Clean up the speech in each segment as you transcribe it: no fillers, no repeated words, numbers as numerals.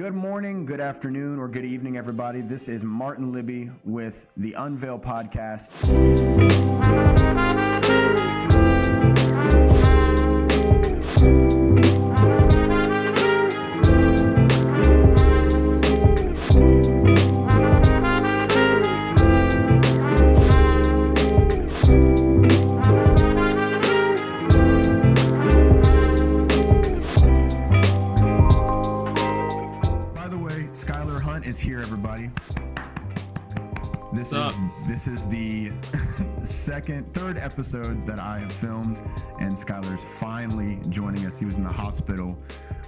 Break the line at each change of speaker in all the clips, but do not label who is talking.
Good morning, good afternoon, or good evening, everybody. This is Martin Libby with the Unveil Podcast. Here, everybody. This is the third episode that I have filmed, and Skylar's finally joining us. He was in the hospital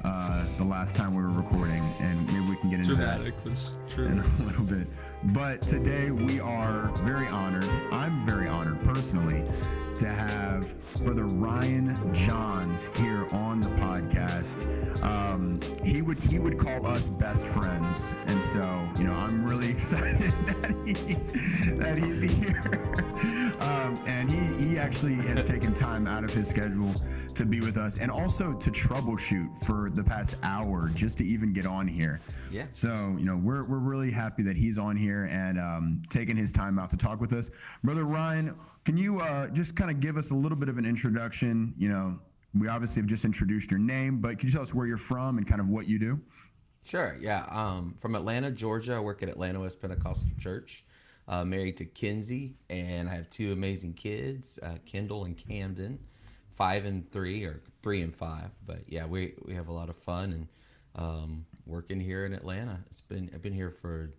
the last time we were recording, and maybe we can get into that in a little bit. But today we are very honored. I'm very honored personally to have Brother Ryan Johns here on the podcast. He would call us best friends, and so I'm really excited that he's here. And he actually has taken time out of his schedule to be with us, and also to troubleshoot for the past hour just to even get on here. Yeah. So we're really happy that he's on here and taking his time out to talk with us. Brother Ryan, can you just kind of give us a little bit of an introduction? We obviously have just introduced your name, but can you tell us where you're from and kind of what you do?
Sure, yeah. From Atlanta, Georgia. I work at Atlanta West Pentecostal Church. Married to Kinsey, and I have two amazing kids, Kendall and Camden, 5 and 3, or 3 and 5. But yeah, we have a lot of fun and working here in Atlanta. I've been here for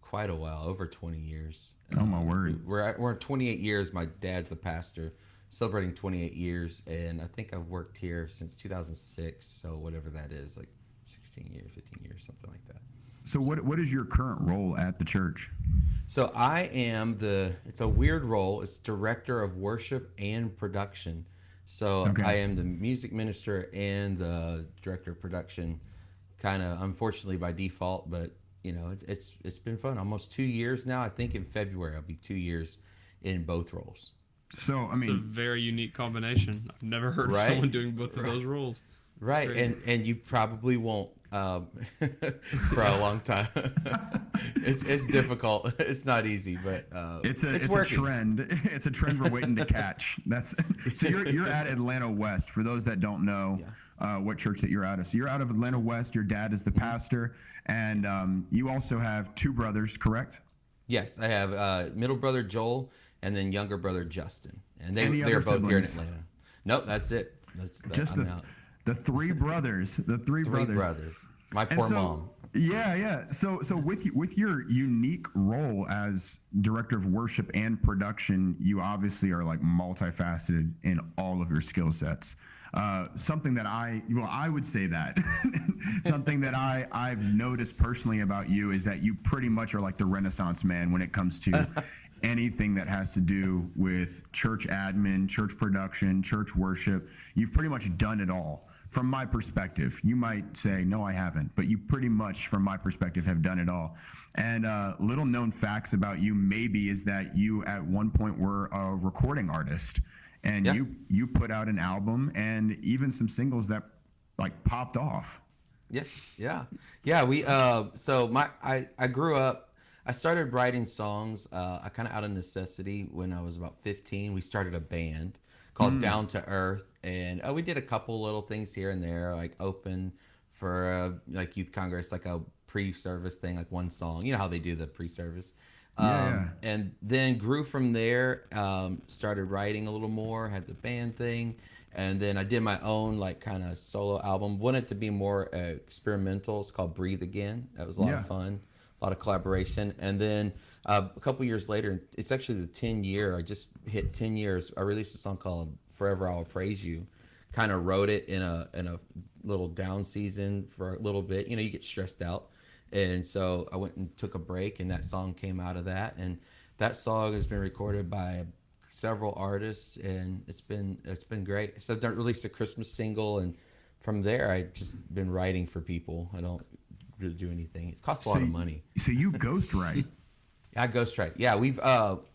quite a while, over 20 years.
Oh my word!
We're 28 years. My dad's the pastor, celebrating 28 years, and I think I've worked here since 2006. So whatever that is, like 16 years, 15 years, something like that.
So what is your current role at the church?
So I am it's a weird role. It's director of worship and production. So okay. I am the music minister and the director of production, kind of unfortunately by default, but it's been fun. Almost 2 years now. I think in February I'll be 2 years in both roles.
So I mean, it's a very unique combination. I've never heard of someone doing both of those roles.
Right, and you probably won't for a long time. It's difficult. It's not easy, but
it's a trend. It's a trend we're waiting to catch. So you're at Atlanta West. For those that don't know what church that you're out of, so you're out of Atlanta West. Your dad is the pastor, and you also have two brothers, correct?
Yes, I have middle brother Joel and then younger brother Justin, and they're both
siblings?
here in Atlanta. Nope, that's it.
Just the three brothers. The three brothers.
My poor mom.
Yeah. So with your unique role as director of worship and production, you obviously are like multifaceted in all of your skill sets. Something that I would say that something that I've noticed personally about you is that you pretty much are like the Renaissance man when it comes to anything that has to do with church admin, church production, church worship. You've pretty much done it all. From my perspective, you might say, no, I haven't, but you pretty much, from my perspective, have done it all. And little known facts about you maybe is that you at one point were a recording artist, and you put out an album and even some singles that like popped off.
Yeah. We I grew up. I started writing songs. I kind of out of necessity when I was about 15. We started a band called Down to Earth. And we did a couple little things here and there, like open for like youth congress, like a pre-service thing, like one song. You know how they do the pre-service. And then grew from there, started writing a little more, had the band thing. And then I did my own like kind of solo album. Wanted to be more experimental. It's called Breathe Again. That was a lot of fun, a lot of collaboration. And then a couple years later, it's actually the 10 year. I just hit 10 years. I released a song called Forever I Will Praise You. Kind of wrote it in a little down season for a little bit. You get stressed out, and so I went and took a break, and that song came out of that. And that song has been recorded by several artists, and it's been great. So I released a Christmas single, and from there I just been writing for people. I don't really do anything. It costs a lot of money.
So you ghostwrite?
I ghostwrite. Yeah, we've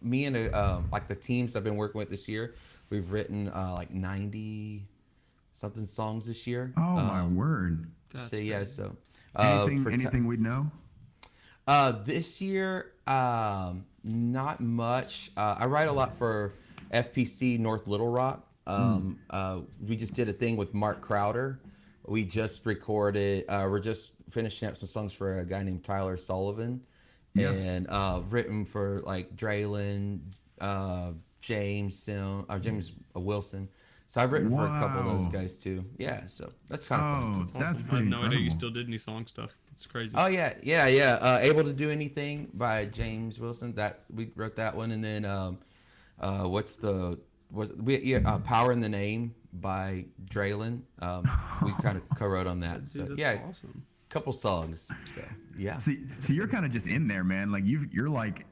me and like the teams I've been working with this year. We've written like 90 something songs this year.
Oh my word!
So
Anything we'd know?
This year, not much. I write a lot for FPC North Little Rock. We just did a thing with Mark Crowder. We just recorded. We're just finishing up some songs for a guy named Tyler Sullivan, and written for like Draylen, James Wilson. So I've written for a couple of those guys too. Yeah, so that's kind of fun.
That's
awesome.
pretty
I had no
incredible.
idea you still did any song stuff. It's crazy.
Oh yeah. Able to Do Anything by James Wilson. That we wrote that one, and then Power in the Name by Draylen. We kind of co-wrote on that. So
Dude,
yeah,
awesome.
couple songs. So yeah.
So you're kind of just in there, man. Like you're like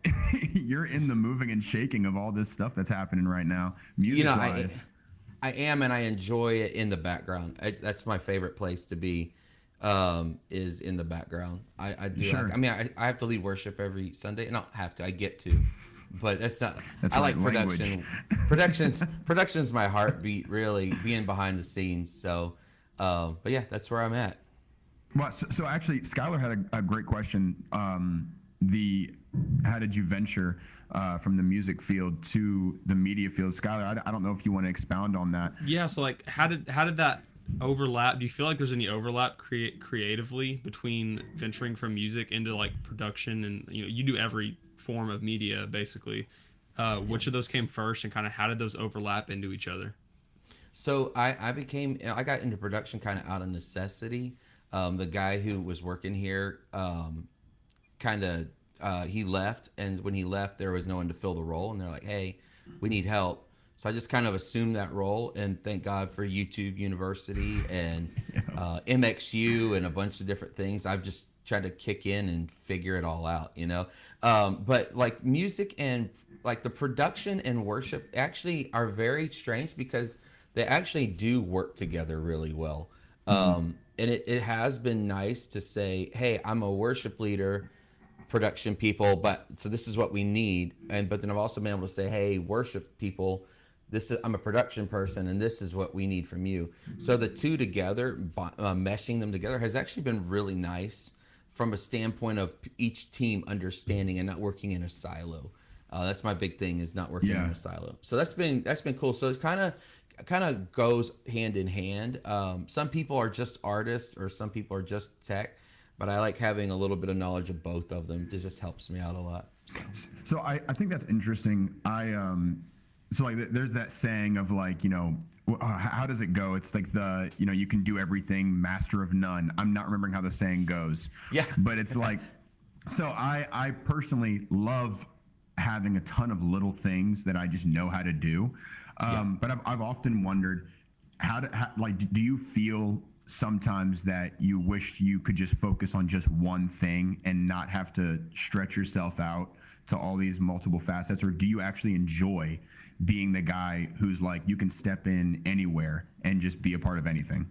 you're in the moving and shaking of all this stuff that's happening right now, music-wise.
I am, and I enjoy it in the background. That's my favorite place to be, is in the background. I do.
Sure.
I have to lead worship every Sunday. And I don't have to. I get to, but that's not.
That's
I
right,
like production. Production's my heartbeat. Really, being behind the scenes. So, but yeah, that's where I'm at.
Well, so actually, Skylar had a great question. How did you venture from the music field to the media field? Skylar, I don't know if you want to expound on that.
Yeah, so like how did that overlap? Do you feel like there's any overlap creatively between venturing from music into like production, and you do every form of media basically. Which of those came first, and kind of how did those overlap into each other?
So I got into production kind of out of necessity. The guy who was working here he left, and when he left there was no one to fill the role, and they're like, hey, we need help. So I just kind of assumed that role, and thank God for YouTube University and MXU and a bunch of different things. I've just tried to kick in and figure it all out, but like music and like the production and worship actually are very strange because they actually do work together really well. And it has been nice to say, hey, I'm a worship leader, production people, so this is what we need. But then I've also been able to say, hey, worship people, I'm a production person, and this is what we need from you. So the two together, meshing them together, has actually been really nice from a standpoint of each team understanding and not working in a silo. That's my big thing, is not working in a silo. So that's been cool. So it kind of goes hand in hand. Some people are just artists, or some people are just tech, but I like having a little bit of knowledge of both of them. It just helps me out a lot.
So I think that's interesting. So like there's that saying of like, how does it go? It's like you can do everything, master of none. I'm not remembering how the saying goes.
Yeah.
But it's like, so I personally love having a ton of little things that I just know how to do. But I've often wondered do you feel sometimes that you wish you could just focus on just one thing and not have to stretch yourself out to all these multiple facets? Or do you actually enjoy being the guy who's like, you can step in anywhere and just be a part of anything?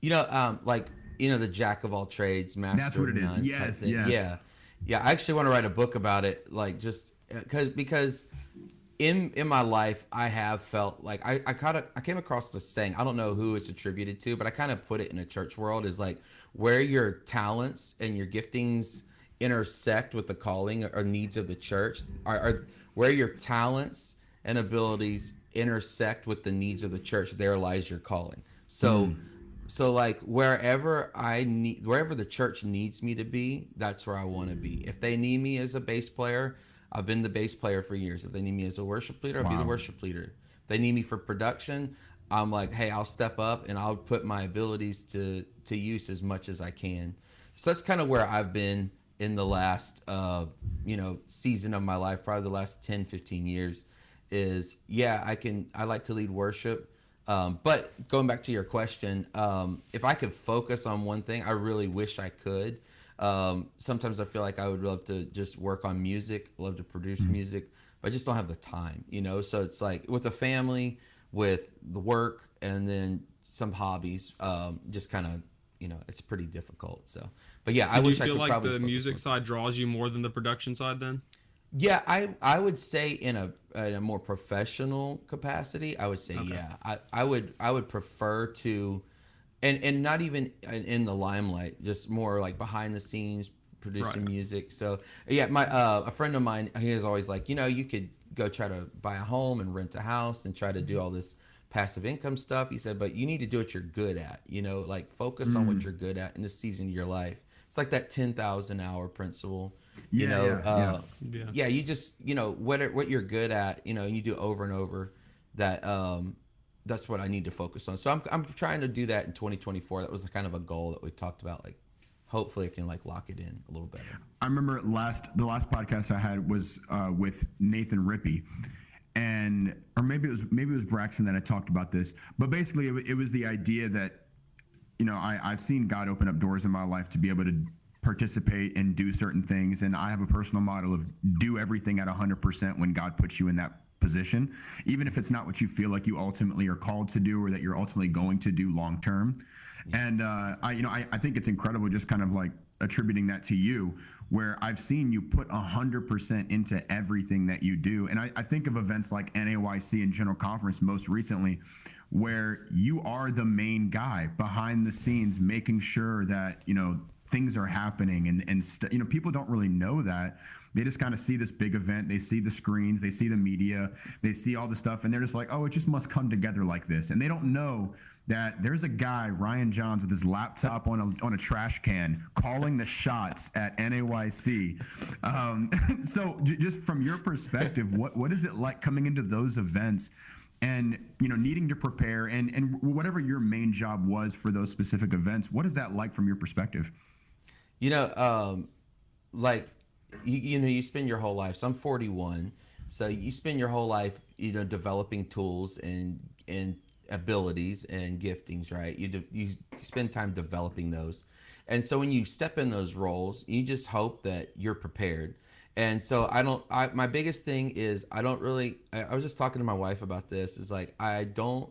The jack of all trades, master
That's what
of
it is.
none
Yes,
type thing.
yes.
Yeah. I actually want to write a book about it, like just because in my life I have felt like I came across this saying. I don't know who it's attributed to, but I kind of put it in a church world, is like where your talents and your giftings intersect with the calling or needs of the church, are where your talents and abilities intersect with the needs of the church, there lies your calling. So like wherever the church needs me to be, that's where I want to be. If they need me as a bass player, I've been the bass player for years. If they need me as a worship leader, I'll be the worship leader. If they need me for production, I'm like, hey, I'll step up and I'll put my abilities to use as much as I can. So that's kind of where I've been in the last season of my life, probably the last 10, 15 years, is I like to lead worship. But going back to your question, if I could focus on one thing, I really wish I could. Sometimes I feel like I would love to just work on music, love to produce music, but I just don't have the time, So it's like with the family, with the work, and then some hobbies, just kind of, it's pretty difficult. So, but yeah, I wish I could probably. Do you feel like
the music side draws you more than the production side then?
Yeah, I would say in a more professional capacity, I would say, okay. Yeah, I would prefer to and not even in the limelight, just more like behind the scenes producing
Right.
music. So yeah, my a friend of mine, he was always like, you could go try to buy a home and rent a house and try to do all this passive income stuff. He said, but you need to do what you're good at, like focus on what you're good at in this season of your life. It's like that 10,000 hour principle.
Yeah.
Yeah.
Yeah, you just, what you're good at, and you do over and over that. That's what I need to focus on. So I'm trying to do that in 2024. That was kind of a goal that we talked about. Like, hopefully I can like lock it in a little better.
I remember the last podcast I had was with Nathan Rippey, or maybe it was Braxton that I talked about this. But basically, it was the idea that I've seen God open up doors in my life to be able to participate and do certain things, and I have a personal model of do everything at 100% when God puts you in that position, even if it's not what you feel like you ultimately are called to do or that you're ultimately going to do long term. And I think it's incredible, just kind of like attributing that to you, where I've seen you put 100% into everything that you do. And I think of events like NAYC and General Conference most recently, where you are the main guy behind the scenes, making sure that things are happening, and people don't really know that. They just kind of see this big event, they see the screens, they see the media, they see all the stuff, and they're just like, oh, it just must come together like this. And they don't know that there's a guy, Ryan Johns, with his laptop on a trash can, calling the shots at NAYC. So just from your perspective, what is it like coming into those events and needing to prepare and whatever your main job was for those specific events? What is that like from your perspective?
Like you spend your whole life. So I'm 41, so you spend your whole life developing tools and abilities and giftings, right? You spend time developing those, and so when you step in those roles, you just hope that you're prepared. And so my biggest thing is I was just talking to my wife about this, is like I don't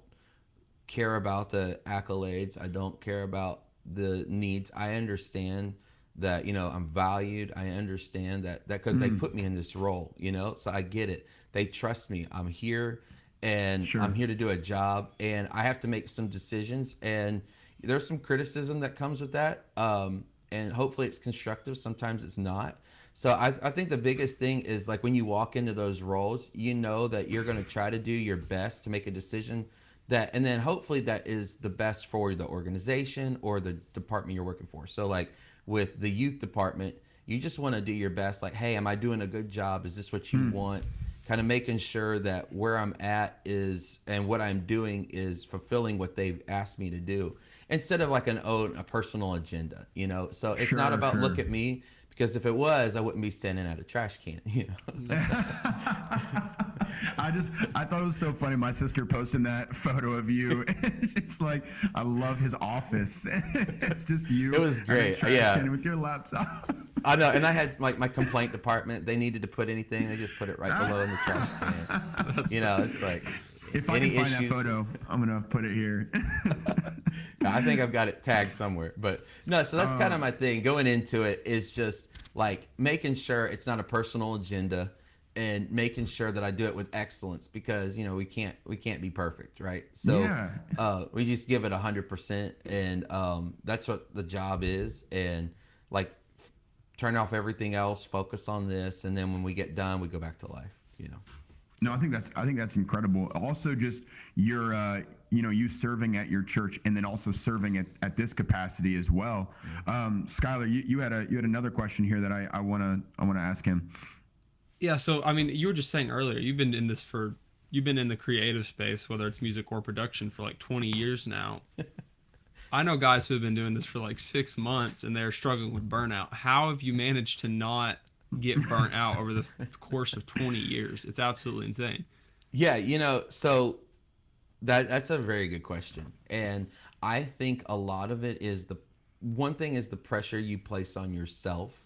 care about the accolades, I don't care about the needs. I understand that I'm valued. I understand that because they put me in this role, so I get it. They trust me. I'm here, and
Sure.
I'm here to do a job, and I have to make some decisions, and there's some criticism that comes with that, and hopefully it's constructive. Sometimes it's not. So I think the biggest thing is like when you walk into those roles, that you're going to try to do your best to make a decision and then hopefully that is the best for the organization or the department you're working for. So like with the youth department, you just want to do your best. Like, hey, am I doing a good job? Is this what you want? Kind of making sure that where I'm at is, and what I'm doing is fulfilling what they've asked me to do, instead of like a personal agenda, So it's not about
Sure.
look at me, because if it was, I wouldn't be standing at a trash can,
I thought it was so funny. My sister posted that photo of you. It's just like, I love his office. It's just you.
It was
and a
great.
trash
Yeah.
can with your laptop.
I know, and I had like my complaint department. They needed to put anything, they just put it right below in the trash can. It's like
If I
any
can find
issues.
that photo, I'm gonna put it here.
I think I've got it tagged somewhere, but no. So that's kind of my thing. Going into it is just like making sure it's not a personal agenda, and making sure that I do it with excellence, because we can't be perfect, right? So
Yeah.
we just give it 100%, and that's what the job is, and like turn off everything else, focus on this, and then when we get done, we go back to life.
No, I think that's incredible. Also, just your you serving at your church, and then also serving at this capacity as well. Skylar, you had another question here that I wanna ask him.
Yeah, so I mean, you were just saying earlier, you've been in the creative space, whether it's music or production, for like 20 years now. I know guys who have been doing this for like 6 months and they're struggling with burnout. How have you managed to not get burnt out over the course of 20 years? It's absolutely insane.
Yeah, so that's a very good question. And I think a lot of it is one thing is the pressure you place on yourself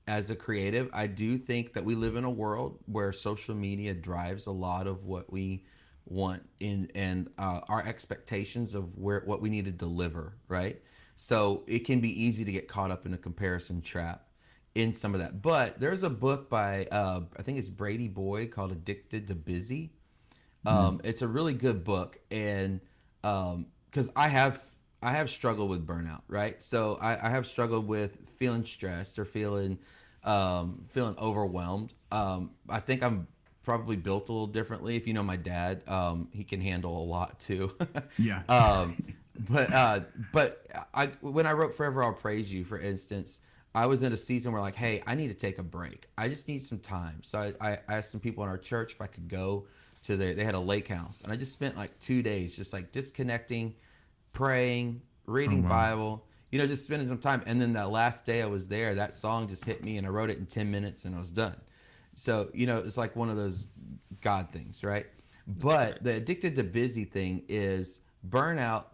as a creative. I do think that we live in a world where social media drives a lot of what we want and our expectations of what we need to deliver, right? So it can be easy to get caught up in a comparison trap in some of that. But there's a book by I think it's Brady Boyd called Addicted to Busy. It's a really good book, and because I have I have struggled with burnout, right? So I have struggled with feeling stressed or feeling overwhelmed. I think I'm probably built a little differently. If you know my dad, he can handle a lot too.
Yeah.
But I when I wrote "Forever I'll Praise You," for instance, I was in a season where like, hey, I need to take a break. I just need some time. So I asked some people in our church if I could go to they had a lake house, and I just spent like 2 days just like disconnecting, praying,
Oh,
reading
wow.
Bible, just spending some time. And then that last day I was there, that song just hit me and I wrote it in 10 minutes and I was done. So, it's like one of those God things, right? But the addicted to busy thing is burnout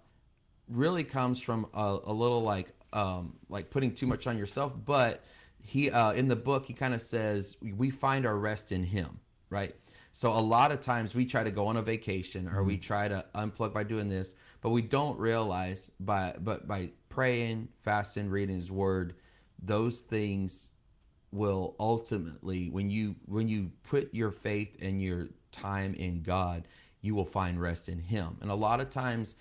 really comes from a little like putting too much on yourself. But he in the book he kind of says we find our rest in him, right? So a lot of times we try to go on a vacation or we try to unplug by doing this, but we don't realize by praying, fasting, reading his word, those things will ultimately, when you put your faith and your time in God, you will find rest in him. And a lot of times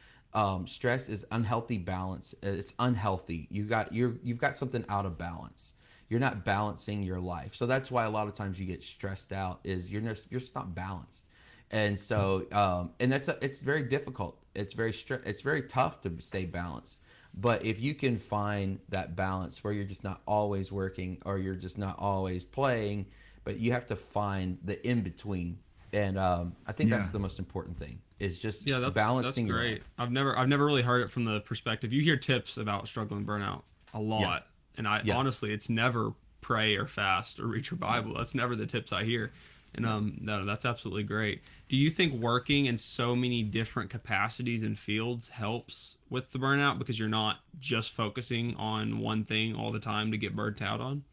stress is unhealthy balance. It's unhealthy. You've got something out of balance. You're not balancing your life. So that's why a lot of times you get stressed out is you're just not balanced. And so and it's very difficult. It's very tough to stay balanced. But if you can find that balance where you're just not always working or you're just not always playing, but you have to find the in between. And I think that's
Yeah.
the most important thing is just
Yeah, that's
balancing your
great.
life.
I've never really heard it from the perspective. You hear tips about struggling burnout a lot, and I
Yeah.
honestly, it's never pray or fast or read your Bible. That's never the tips I hear. And no, that's absolutely great. Do you think working in so many different capacities and fields helps with the burnout because you're not just focusing on one thing all the time to get burnt out on?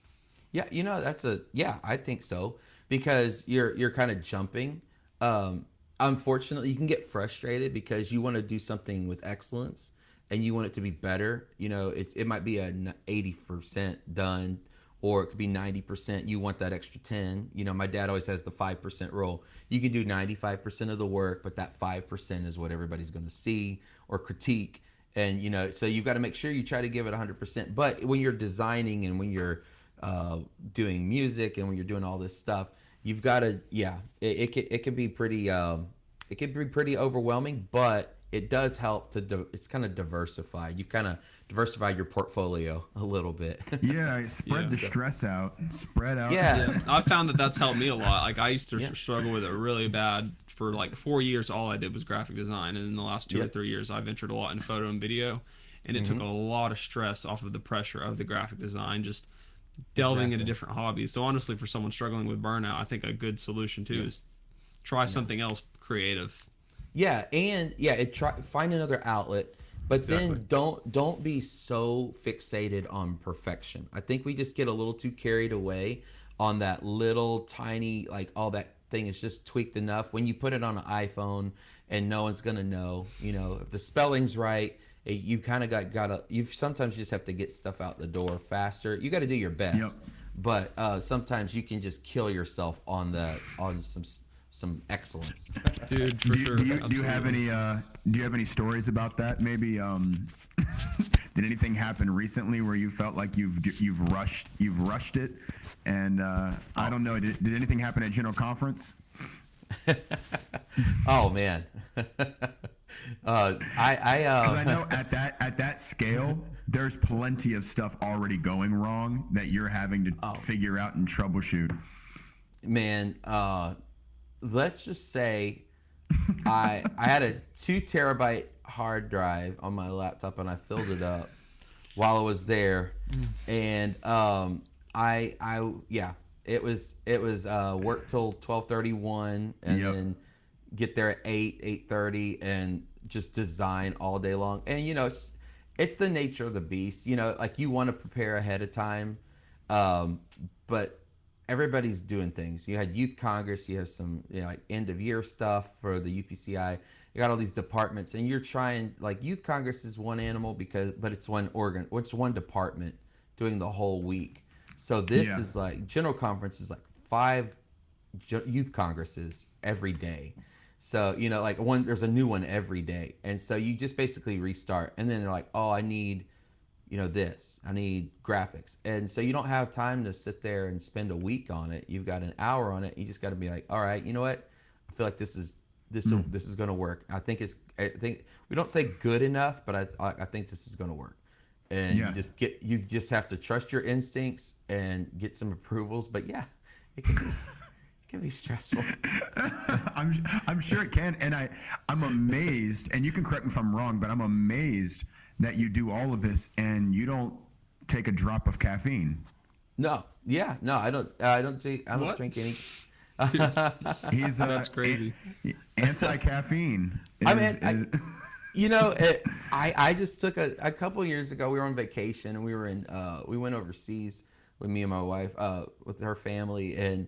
Yeah, I think so because you're kind of jumping. Unfortunately, you can get frustrated because you want to do something with excellence and you want it to be better. It might be 80% done, or it could be 90%. You want that extra 10. My dad always has the 5% rule. You can do 95% of the work, but that 5% is what everybody's going to see or critique. And so you've got to make sure you try to give it 100%. But when you're designing and when you're doing music and when you're doing all this stuff, you've got to it can be pretty overwhelming, but it does help it's kind of diversified. You kind of diversify your portfolio a little bit.
Yeah, spread
Yeah.
the stress out. Spread out.
Yeah.
I've found that that's helped me a lot. Like I used to
Yeah.
struggle with it really bad for like 4 years. All I did was graphic design, and in the last 2 or
Yep.
3 years, I ventured a lot in photo and video, and it took a lot of stress off of the pressure of the graphic design. Just delving into
Exactly.
different hobbies. So honestly, for someone struggling with burnout, I think a good solution too
Yeah.
is try something else creative.
Yeah, and find another outlet, but
Exactly.
then don't be so fixated on perfection. I think we just get a little too carried away on that little tiny, like, all that thing is just tweaked enough. When you put it on an iPhone and no one's gonna know, if the spelling's right, you kind of gotta. You sometimes just have to get stuff out the door faster. You got to do your best,
Yep.
but sometimes you can just kill yourself on some excellence.
Dude, for
Do you,
sure.
do you, do you have
Absolutely.
any stories about that? Maybe did anything happen recently where you felt like you've rushed it? And I don't know. Did anything happen at General Conference?
Oh man. I
'Cause I know at that scale, there's plenty of stuff already going wrong that you're having to figure out and troubleshoot.
man, let's just say I had a 2 terabyte hard drive on my laptop and I filled it up while I was there, and it was work till 12:31 and
Yep.
then get there at 8:30 and just design all day long. And it's the nature of the beast. Like you want to prepare ahead of time, but everybody's doing things. You had Youth Congress, you have some like end of year stuff for the UPCI. You got all these departments, and you're trying, like, Youth Congress is one animal but it's one department doing the whole week. So this
Yeah.
is like General Conference is like 5 youth congresses every day. So, you know, like there's a new one every day. And so you just basically restart. And then they're like, oh, I need, you know, this. I need graphics. And so you don't have time to sit there and spend a week on it. You've got an hour on it. You just got to be like, all right, you know what? I feel like this is going to work. I think we don't say good enough, but I think this is going to work. And you just have to trust your instincts and get some approvals. But yeah, it can be stressful.
I'm sure it can, and I'm amazed. And you can correct me if I'm wrong, but I'm amazed that you do all of this and you don't take a drop of caffeine.
No, I don't drink any.
He's
that's crazy.
Anti-caffeine.
I just took a couple years ago. We were on vacation and we went overseas with me and my wife, with her family, and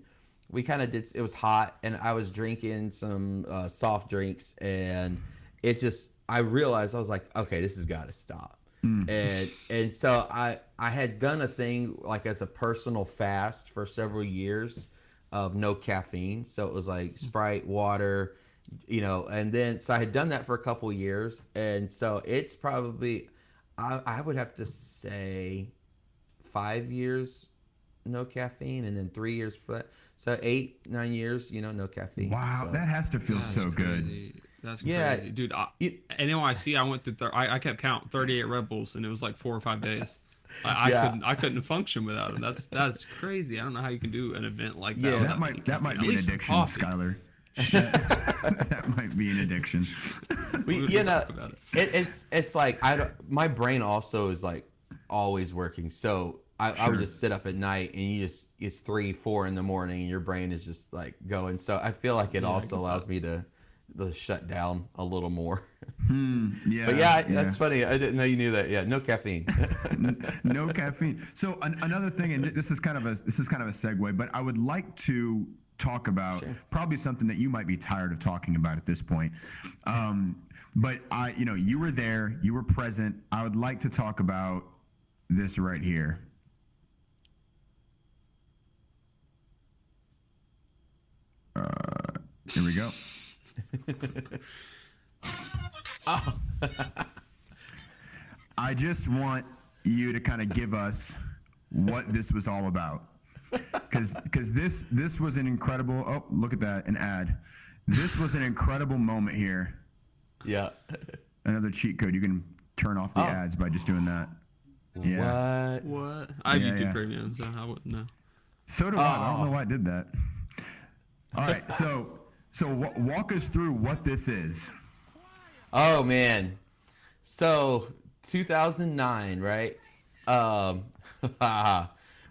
we kind of it was hot, and I was drinking some soft drinks, and I realized, I was like, okay, this has got to stop. And so I had done a thing like as a personal fast for several years of no caffeine. So it was like Sprite, water, you know, and then so I had done that for a couple years, and so it's probably I would have to say 5 years no caffeine, and then 3 years for that. So 8-9 years, you know, no caffeine.
Wow,
so
that has to feel so good.
That's crazy, dude. At NAYC, I went through. I kept count 38 Red Bulls, and it was like 4 or 5 days. I couldn't function without them. That's crazy. I don't know how you can do an event like that.
Yeah, that might be an addiction, Skylar. That might be an addiction.
It's like my brain also is like always working. So I would just sit up at night, and it's 3-4 in the morning, and your brain is just like going. So I feel like it also allows me to shut down a little more. But that's funny. I didn't know you knew that. Yeah, no caffeine.
No caffeine. So another thing, and this is kind of a segue, but I would like to talk about probably something that you might be tired of talking about at this point. But you were there, you were present. I would like to talk about this right here. Here we go.
Oh.
I just want you to kind of give us what this was all about, because this was an incredible. Oh, look at that, an ad. This was an incredible moment here.
Yeah.
Another cheat code. You can turn off the ads by just doing that. Yeah.
What? I have YouTube Premium, so I wouldn't know.
So do I. I don't know why I did that. All right, so walk us through what this is.
Oh man, so 2009, right?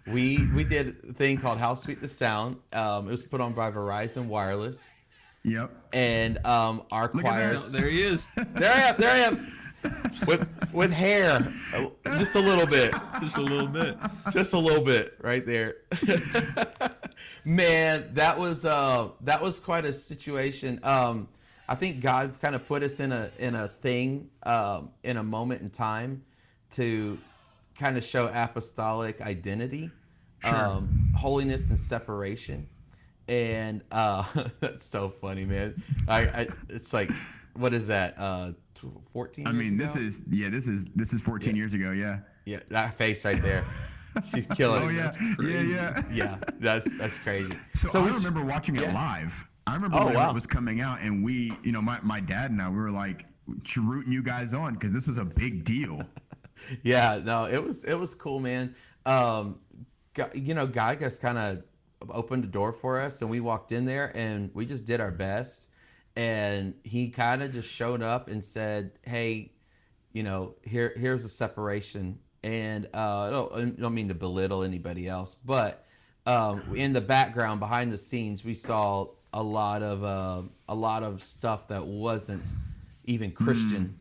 We did a thing called How Sweet the Sound. It was put on by Verizon Wireless.
Yep.
And our choir.
There he is.
There I am. With hair, just a little bit. Just a little bit right there. Man, that was quite a situation. I think God kind of put us in a thing, in a moment in time, to kind of show apostolic identity, holiness and separation, and that's so funny, man. It's like, what is that? 14 years ago?
This is 14 years ago.
Yeah, that face right there. She's killing.
Oh yeah.
Yeah, that's crazy.
So I remember watching it live. I remember when it was coming out, and we, my dad and I, we were like rooting you guys on because this was a big deal.
Yeah, no, it was cool, man. God just kind of opened the door for us, and we walked in there, and we just did our best. And he kind of just showed up and said, "Hey, here's a separation." And I don't mean to belittle anybody else, but in the background, behind the scenes, we saw a lot of stuff that wasn't even Christian,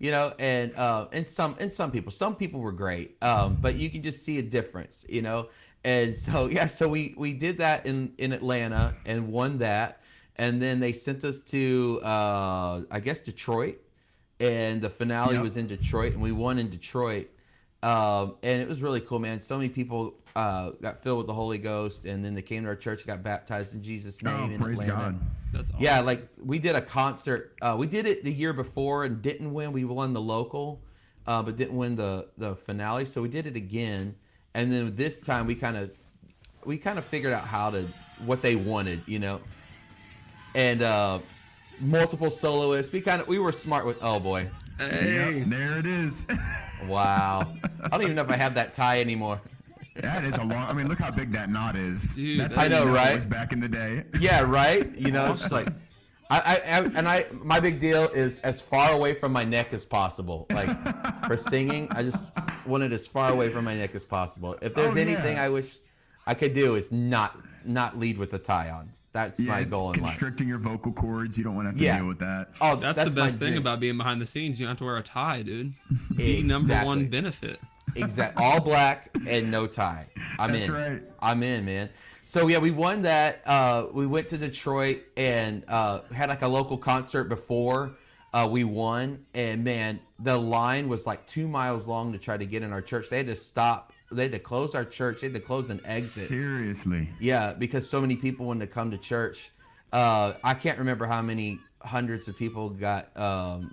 and some people were great, but you can just see a difference, And so we did that in Atlanta and won that. And then they sent us to, I guess, Detroit. And the finale was in Detroit. And we won in Detroit. And it was really cool, man. So many people got filled with the Holy Ghost, and then they came to our church, got baptized in Jesus' name in
praise
Atlanta.
God.
That's awesome.
Yeah, like we did a concert. We did it the year before and didn't win. We won the local, but didn't win the finale. So we did it again, and then this time we kind of figured out what they wanted, and multiple soloists. We were smart with. Oh boy.
Hey.
Yep, there it is.
Wow. I don't even know if I have that tie anymore.
That is a long. I mean, look how big that knot is.
Dude,
That's
I
how
know,
you
right?
It was back in the day.
Yeah, right. It's just like, my big deal is as far away from my neck as possible. Like for singing, I just want it as far away from my neck as possible. If there's anything I wish I could do, is not lead with the tie on. That's my goal in life.
Constricting your vocal cords. You don't want to have to deal with that.
Oh,
That's the best thing about being behind the scenes. You don't have to wear a tie, dude.
Exactly.
Number one benefit.
Exactly. All black and no tie.
That's right.
I'm in, man. So yeah, we won that. We went to Detroit and had like a local concert before we won. And man, the line was like 2 miles long to try to get in our church. They had to stop. They had to close our church. They had to close an exit.
Seriously.
Yeah, because so many people wanted to come to church. I can't remember how many hundreds of people got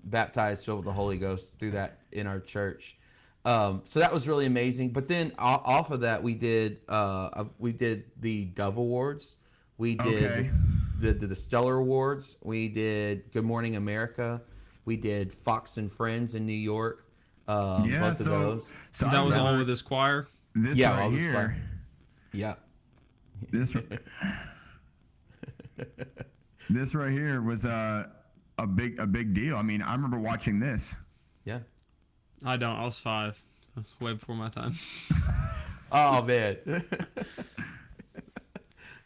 baptized, filled with the Holy Ghost through that in our church. So that was really amazing. But then off of that, we did the Dove Awards. We did the Stellar Awards. We did Good Morning America. We did Fox and Friends in New York. Both of those.
So that was all with this choir.
This right here.
Yeah.
This right here was a big deal. I mean, I remember watching this.
Yeah.
I don't. I was 5. That's way before my time.
Oh man.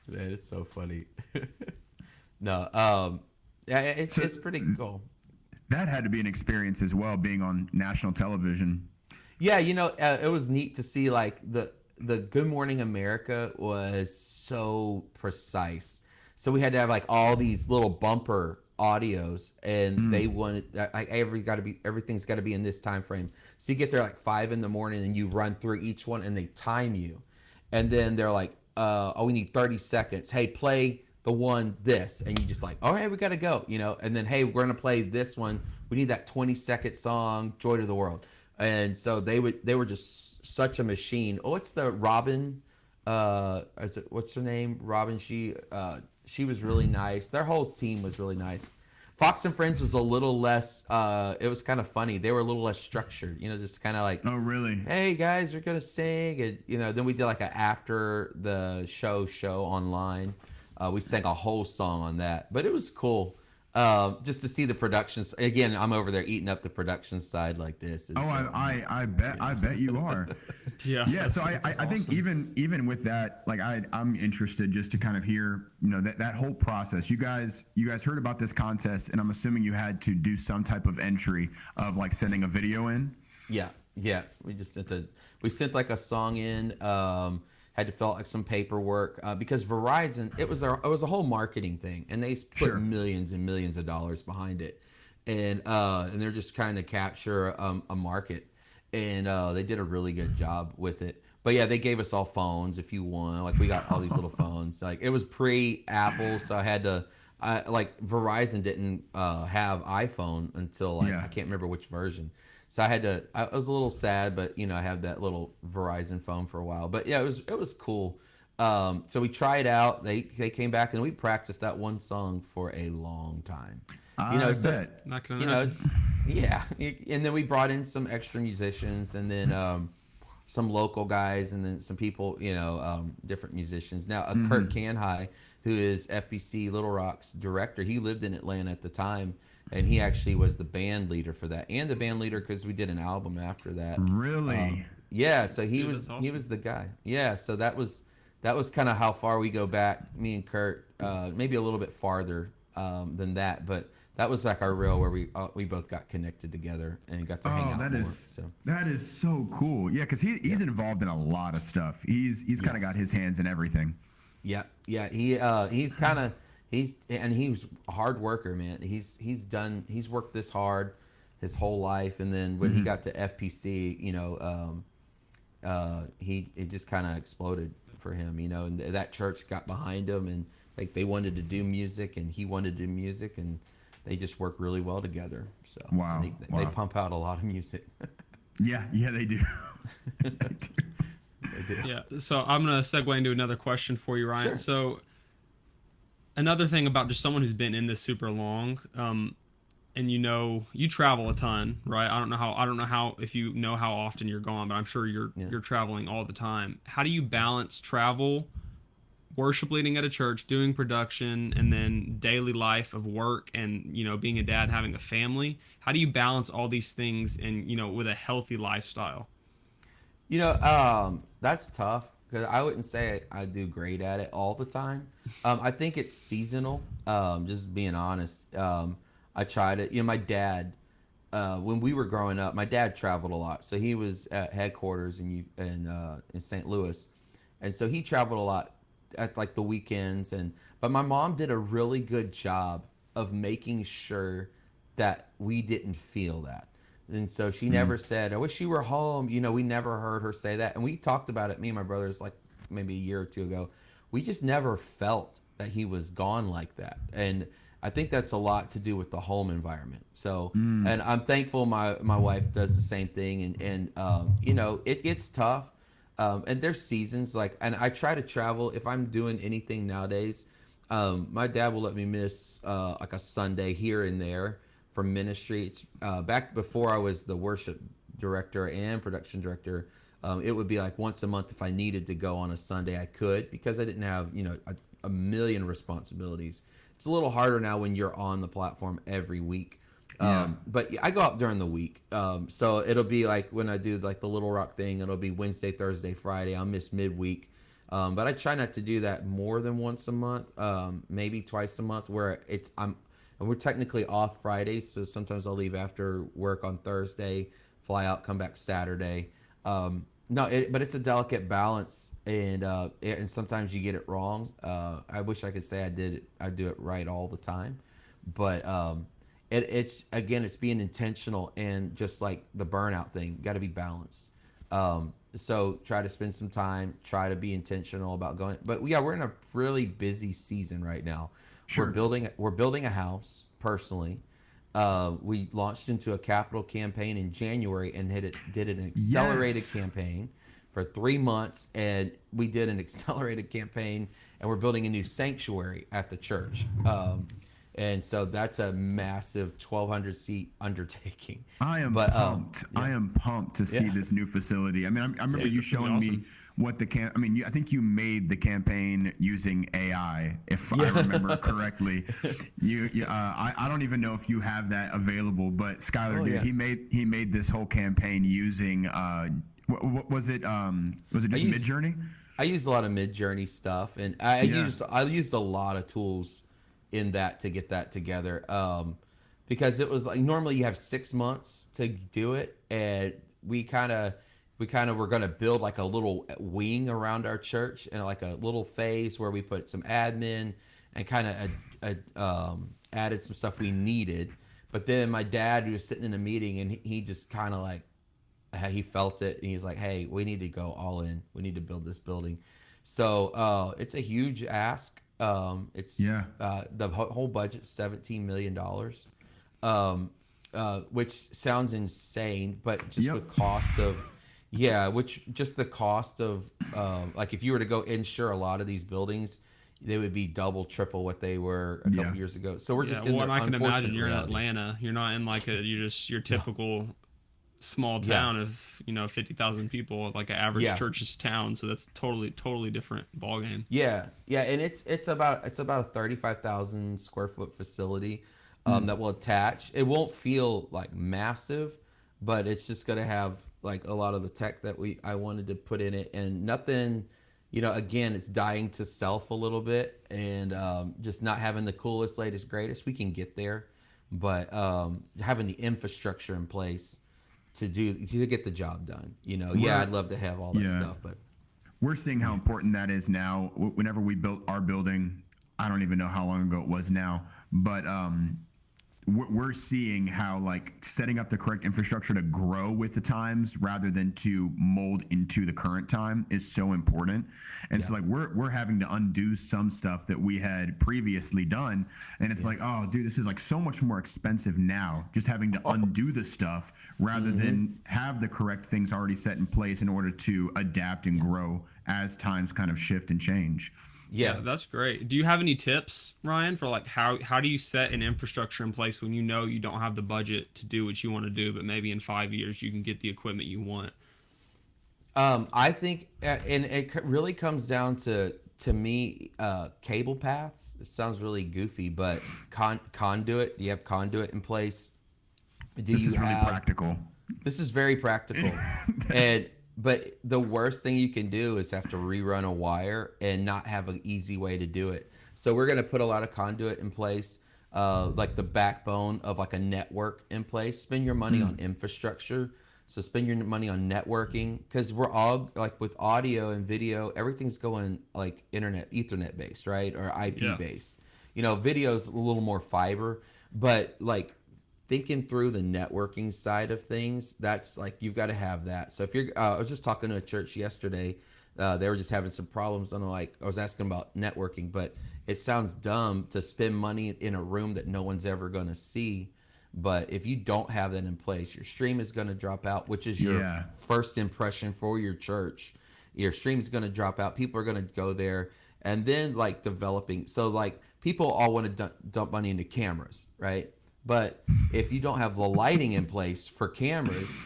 Man, it's so funny. No, yeah, it's pretty cool.
That had to be an experience as well, being on national television.
Yeah, it was neat to see like the Good Morning America was so precise. So we had to have like all these little bumper audios, and they wanted like everything's got to be in this time frame. So you get there like 5 a.m. and you run through each one, and they time you, and then they're like, we need 30 seconds. Hey, play the one this, and you just like, all right, we gotta go, and then hey, we're gonna play this one. We need that 20-second song, Joy to the World. And so they were just such a machine. Oh, it's the Robin. What's her name? Robin. She was really nice. Their whole team was really nice. Fox and Friends was a little less. It was kind of funny. They were a little less structured. Just kind of like.
Oh, really?
Hey guys, you're gonna sing, and then we did like a after the show online. We sang a whole song on that, but it was cool. Just to see the productions again. I'm over there eating up the production side like this.
I bet you are. Yeah. So I think even with that, like I'm interested just to kind of hear, that whole process. You guys heard about this contest, and I'm assuming you had to do some type of entry of like sending a video in. Yeah.
We just sent like a song in. Had to fill out like some paperwork because Verizon, it was a whole marketing thing, and they put millions and millions of dollars behind it, and they're just trying to capture a market, and they did a really good job with it. But yeah, they gave us all phones if you want. Like we got all these little phones. Like it was pre-Apple, so I had to. Verizon didn't have iPhone until I can't remember which version. So I was a little sad, but I have that little Verizon phone for a while. But yeah, it was cool. So we tried out. They came back, and we practiced that one song for a long time.
I bet.
Not gonna imagine.
And then we brought in some extra musicians, and then some local guys, and then some people, different musicians. Now, Kurt Canhigh, who is FBC Little Rock's director, he lived in Atlanta at the time. And he actually was the band leader for that, and the band leader because we did an album after that.
Really?
Yeah. So he was
awesome.
he was the guy. Yeah. So that was kind of how far we go back. Me and Kurt, maybe a little bit farther than that, but that was like our real where we both got connected together and got to hang out more.
That is so cool. Yeah, because he's involved in a lot of stuff. He's kind of got his hands in everything.
Yeah. He's kind of. He was a hard worker, man. He's worked this hard his whole life, and then when he got to FPC, it just kind of exploded for him, you know, and that church got behind him, and like they wanted to do music and he wanted to do music, and they just work really well together. So
wow,
they pump out a lot of music.
yeah, they do. They do.
They do.
Yeah. So I'm gonna segue into another question for you, Ryan.
Sure.
So another thing about just someone who's been in this super long, and you know you travel a ton, right? I don't know how if you know how often you're gone, but I'm sure you're traveling all the time. How do you balance travel, worship leading at a church, doing production, and then daily life of work and, you know, being a dad and having a family? How do you balance all these things and, you know, with a healthy lifestyle?
You know, that's tough because I wouldn't say I do great at it all the time. I think it's seasonal. Just being honest. I try to, you know, my dad, when we were growing up, my dad traveled a lot. So he was at headquarters in St. Louis. And so he traveled a lot at like the weekends. But my mom did a really good job of making sure that we didn't feel that. And so she never said, I wish you were home. You know, we never heard her say that. And we talked about it, me and my brothers, like maybe a year or two ago. We just never felt that he was gone like that. And I think that's a lot to do with the home environment. So, and I'm thankful my wife does the same thing. And you know, it gets tough. And there's seasons and I try to travel. If I'm doing anything nowadays, my dad will let me miss like a Sunday here and there from ministry. It's back before I was the worship director and production director. It would be like once a month if I needed to go on a Sunday, I could, because I didn't have, you know, a million responsibilities. It's a little harder now when you're on the platform every week. But I go out during the week. So it'll be like when I do like the Little Rock thing, it'll be Wednesday, Thursday, Friday. I'll miss midweek. But I try not to do that more than once a month, maybe twice a month, where and we're technically off Fridays. So sometimes I'll leave after work on Thursday, fly out, come back Saturday. But it's a delicate balance, and sometimes you get it wrong. I wish I could say I do it right all the time, but it's being intentional, and just like the burnout thing, got to be balanced. So try to spend some time, try to be intentional about going. But we're in a really busy season right now.
Sure.
We're building a house personally. We launched into a capital campaign in January and did an accelerated campaign for 3 months, and we did an accelerated campaign, and we're building a new sanctuary at the church. And so that's a massive 1,200 seat undertaking.
I am pumped. I am pumped to see this new facility. I mean, I remember you showing me what I think you made the campaign using AI, if I remember correctly. I don't even know if you have that available, but Skylar did. He made this whole campaign using what was it? Was it just Midjourney?
I used a lot of Midjourney stuff, and I used a lot of tools in that to get that together, because it was like normally you have 6 months to do it, and we kind of were going to build like a little wing around our church, and like a little phase where we put some admin and kind of added some stuff we needed. But then my dad was sitting in a meeting, and he just kind of like, he felt it, and he's like, hey, we need to go all in. We need to build this building. So it's a huge ask. The whole budget's $17 million, which sounds insane, but just the cost of like if you were to go insure a lot of these buildings, they would be double, triple what they were a couple years ago. So we're just in the
I can imagine you're
reality.
in Atlanta. You're not in like your typical small town of 50,000 people, like an average church's town. So that's totally different ballgame.
Yeah, and it's about a 35,000 square foot facility that will attach. It won't feel like massive, but it's just gonna have like a lot of the tech that I wanted to put in it, and nothing. Again, it's dying to self a little bit, and just not having the coolest, latest, greatest. We can get there, but having the infrastructure in place to get the job done. I'd love to have all that stuff, but
we're seeing how important that is now. Whenever we built our building, I don't even know how long ago it was now, but we're seeing how like setting up the correct infrastructure to grow with the times rather than to mold into the current time is so important. And so like we're having to undo some stuff that we had previously done, and it's like, oh dude, this is like so much more expensive now, just having to undo the stuff rather than have the correct things already set in place in order to adapt and grow as times kind of shift and change.
Yeah, that's great. Do you have any tips, Ryan, for like how do you set an infrastructure in place when you know you don't have the budget to do what you want to do, but maybe in 5 years you can get the equipment you want?
I think, and it really comes down to me, cable paths. It sounds really goofy, but conduit. Do you have conduit in place?
This is really practical.
This is very practical, but the worst thing you can do is have to rerun a wire and not have an easy way to do it. So we're going to put a lot of conduit in place, like the backbone of like a network in place. Spend your money on infrastructure. So spend your money on networking, because we're all like with audio and video, everything's going like Ethernet based, right? Or IP based. You know, video's a little more fiber, but like thinking through the networking side of things, that's like, you've got to have that. So if you're, I was just talking to a church yesterday, they were just having some problems. And I was asking about networking, but it sounds dumb to spend money in a room that no one's ever going to see. But if you don't have that in place, your stream is going to drop out, which is your first impression for your church. Your stream is going to drop out. People are going to go there. And then like developing, so like people all want to dump money into cameras, right? But if you don't have the lighting in place for cameras,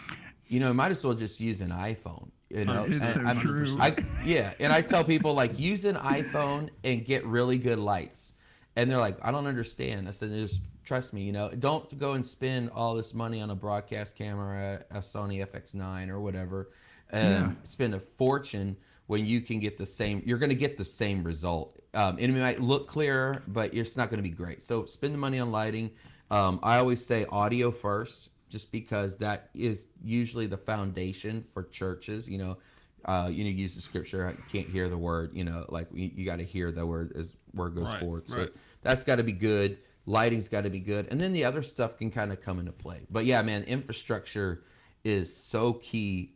you know, might as well just use an iPhone. You know,
it's so true.
And I tell people like use an iPhone and get really good lights, and they're like, I don't understand. I said, just trust me. You know, don't go and spend all this money on a broadcast camera, a Sony FX9 or whatever, and spend a fortune when you can get the same. You're going to get the same result. And it might look clearer, but it's not going to be great. So spend the money on lighting. I always say audio first, just because that is usually the foundation for churches. You use the scripture, I can't hear the word, you know, like you got to hear the word as word goes forward. So that's got to be good. Lighting's got to be good. And then the other stuff can kind of come into play. But yeah, man, infrastructure is so key.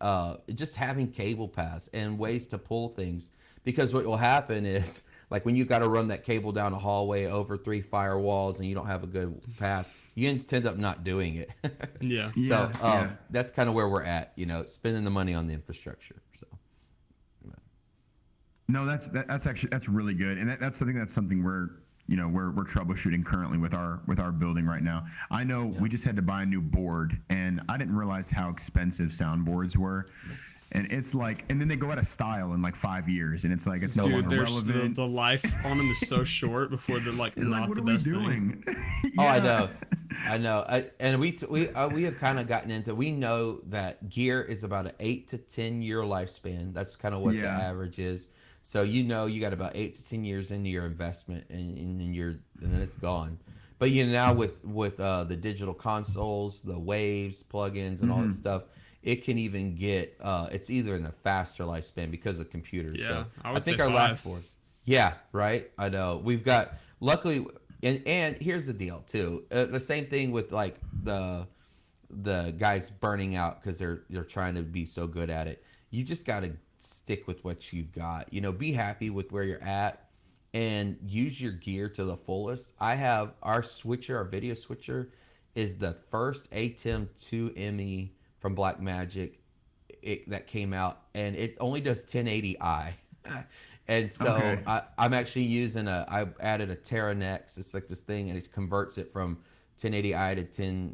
Just having cable paths and ways to pull things, because what will happen is, like when you got to run that cable down a hallway over 3 firewalls and you don't have a good path, you end up not doing it. So that's kind of where we're at, you know, spending the money on the infrastructure. So.
No, that's really good, and that's something we're troubleshooting currently with our building right now. I know we just had to buy a new board, and I didn't realize how expensive soundboards were. And it's like, and then they go out of style in like 5 years, and it's like it's no longer relevant.
The life on them is so short before they're like not
what
the
are we
best
doing?
thing.
Oh, I know. And we have kind of gotten into. We know that gear is about an 8 to 10 year lifespan. That's kind of what the average is. So you got about 8 to 10 years into your investment, and then it's gone. But now with the digital consoles, the waves, plugins, and all that stuff, it can even get it's either in a faster lifespan because of computers.
Yeah,
So
I would
think
say
our
5.
last board. Yeah, right. I know. We've got, luckily, and here's the deal too. The same thing with like the guys burning out because they're trying to be so good at it. You just got to stick with what you've got. You know, be happy with where you're at and use your gear to the fullest. I have our video switcher is the first ATEM 2ME from Blackmagic that came out, and it only does 1080i. And so I'm actually using I added a Terranex. It's like this thing, and it converts it from 1080i to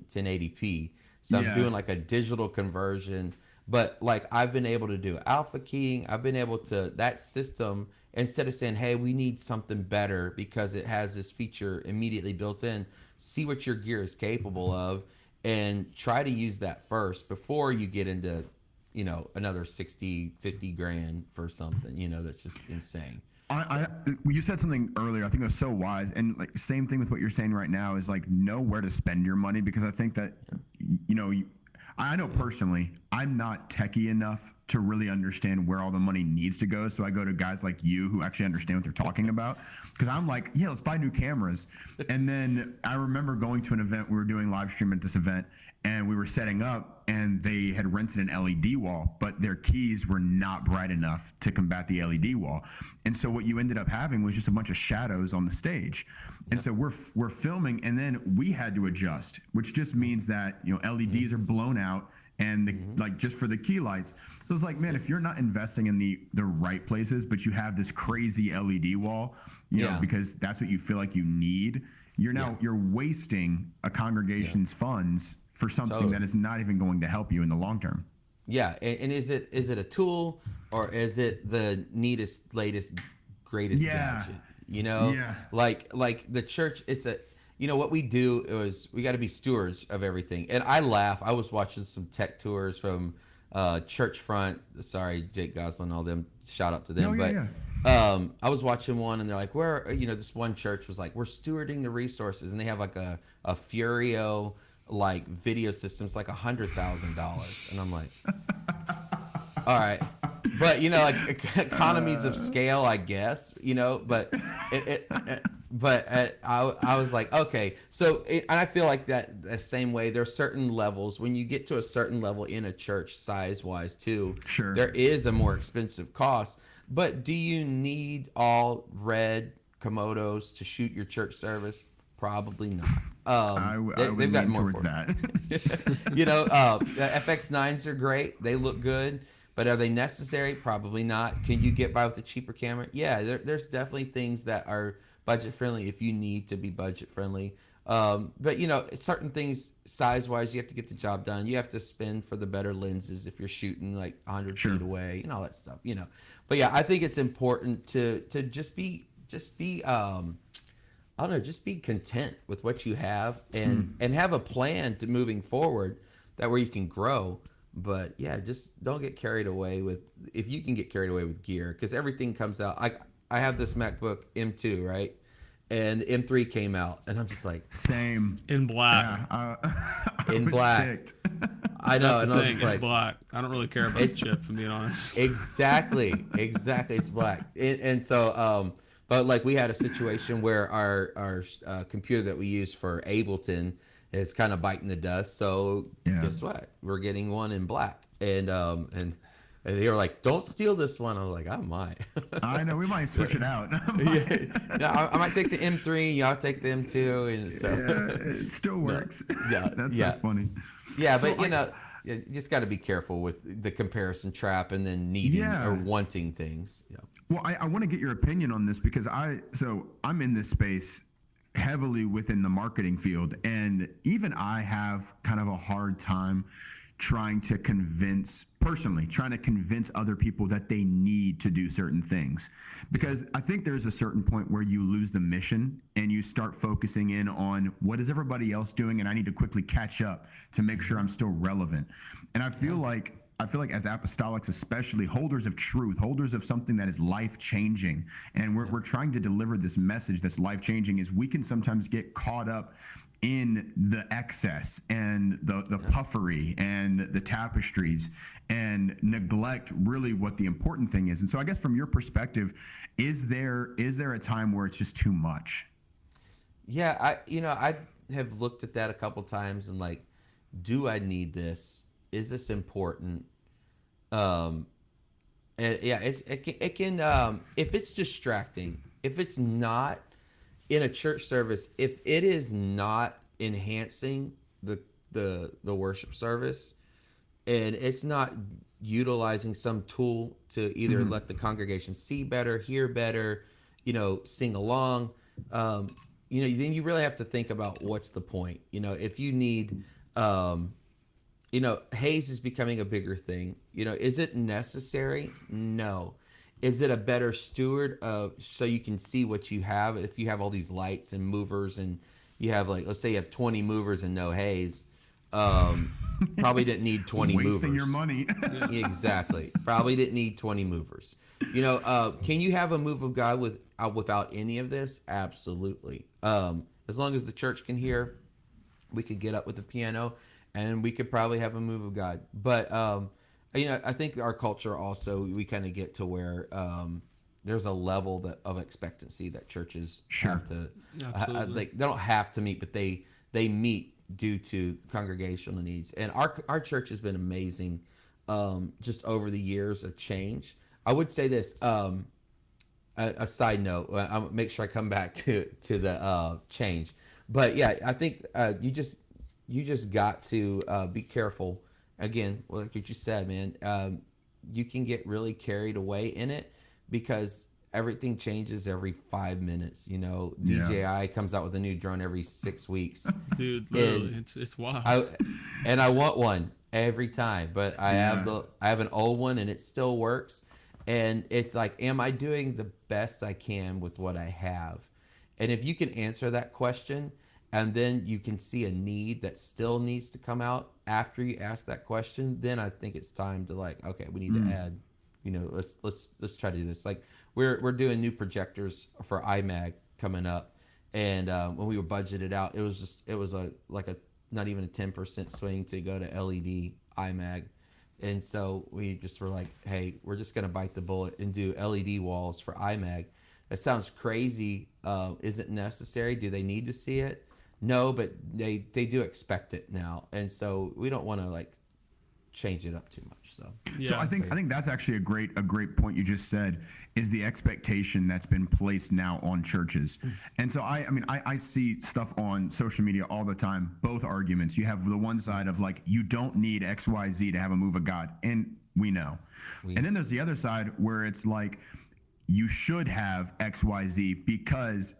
1080p. So I'm doing like a digital conversion. But like I've been able to do alpha keying. I've been able to, that system, instead of saying, hey, we need something better because it has this feature immediately built in, see what your gear is capable of and try to use that first before you get into, you know, another 60, 50 grand for something, you know, that's just insane.
You said something earlier, I think it was so wise, and like same thing with what you're saying right now is like know where to spend your money, because I think that, you know, I know personally, I'm not techie enough to really understand where all the money needs to go. So I go to guys like you who actually understand what they're talking about. Because I'm like, yeah, let's buy new cameras. And then I remember going to an event, we were doing live stream at this event, and we were setting up, and they had rented an LED wall, but their keys were not bright enough to combat the LED wall. And so what you ended up having was just a bunch of shadows on the stage. And so we're filming, and then we had to adjust, which just means that, you know, LEDs are blown out, and like just for the key lights. So it's like, man, if you're not investing in the right places, but you have this crazy LED wall, you know, because that's what you feel like you need, you're wasting a congregation's funds for something that is not even going to help you in the long term.
Yeah, and is it a tool, or is it the neatest, latest, greatest gadget? You know, like the church. It's a, you know, what we do is we got to be stewards of everything. And I laugh. I was watching some tech tours from Church Front. Sorry, Jake Goslin, all them. Shout out to them. I was watching one, and they're like, "Where?" You know, this one church was like, "We're stewarding the resources," and they have like a Furio like video system. It's like $100,000, and I'm like, all right. But, you know, like economies of scale, I guess, you know, but I was like, okay. So, and I feel like that the same way, there are certain levels. When you get to a certain level in a church size-wise too, there is a more expensive cost. But do you need all red Komodos to shoot your church service? Probably not.
I would lean towards that.
You know, the FX9s are great. They look good. But are they necessary? Probably not. Can you get by with a cheaper camera? Yeah, there's definitely things that are budget friendly if you need to be budget friendly. But, you know, certain things size-wise, you have to get the job done. You have to spend for the better lenses if you're shooting like 100 feet away and all that stuff, you know. But, yeah, I think it's important to just be I don't know, just be content with what you have and have a plan to moving forward that where you can grow. But yeah, just don't get carried away with, if you can get carried away with gear, because everything comes out. I have this MacBook M2, right? And M3 came out, and I'm just like,
same
in black.
Yeah,
in black. I know, and I'm just like,
black. I don't really care about the chip, if I'm being honest.
Exactly, it's black. And so, but like we had a situation where our computer that we use for Ableton is kind of biting the dust. So guess what? We're getting one in black, and they were like, "Don't steal this one." I was like, "I might."
I know, we might switch it out.
I might take the M3. Y'all take the M2, and so
it still works. That's so funny.
Yeah, so but you know, you just got to be careful with the comparison trap, and then needing or wanting things. Yeah.
Well, I want to get your opinion on this, because I'm in this space heavily within the marketing field, and even I have kind of a hard time trying to convince other people that they need to do certain things, because I think there's a certain point where you lose the mission and you start focusing in on what is everybody else doing, and I need to quickly catch up to make sure I'm still relevant. And I feel like as apostolics, especially holders of truth, holders of something that is life-changing, and we're trying to deliver this message that's life-changing, is we can sometimes get caught up in the excess and the puffery and the tapestries and neglect really what the important thing is. And so I guess from your perspective, is there a time where it's just too much?
Yeah, I have looked at that a couple times and like, do I need this? Is this important? And yeah, it can if it's distracting, if it's not in a church service, if it is not enhancing the worship service, and it's not utilizing some tool to either let the congregation see better, hear better, you know, sing along, you know, then you really have to think about what's the point. You know, if you need you know, haze is becoming a bigger thing. You know, is it necessary? No. Is it a better steward so you can see what you have? If you have all these lights and movers, and you have, like, let's say you have 20 movers and no haze, probably didn't need 20 movers.
Wasting your money.
Exactly. Probably didn't need 20 movers. You know, can you have a move of God without any of this? Absolutely. As long as the church can hear, we could get up with the piano. and we could probably have a move of God. But I think our culture also, we kind of get to where there's a level of expectancy that churches have to. They don't have to meet, but they meet due to congregational needs. And our church has been amazing, just over the years of change. I would say this. A side note. I'll make sure I come back to the change. But yeah, I think you just got to be careful. Again, like what you said, man, you can get really carried away in it because everything changes every 5 minutes. DJI comes out with a new drone every 6 weeks.
Dude, literally, it's wild.
I want one every time, but I have an old one and it still works. And it's like, am I doing the best I can with what I have? And if you can answer that question, and then you can see a need that still needs to come out after you ask that question, then I think it's time to okay, we need to add, let's try to do this. Like we're doing new projectors for iMag coming up, and when we were budgeted out, it was a not even a 10% swing to go to LED iMag. And so we just were like, hey, we're just going to bite the bullet and do LED walls for iMag. That sounds crazy. Is it necessary? Do they need to see it? No, but they do expect it now. And so we don't want to change it up too much. So
I think that's actually a great point you just said, is the expectation that's been placed now on churches. And so I see stuff on social media all the time, both arguments. You have the one side of you don't need XYZ to have a move of God, and we know. And then there's the other side where it's you should have XYZ because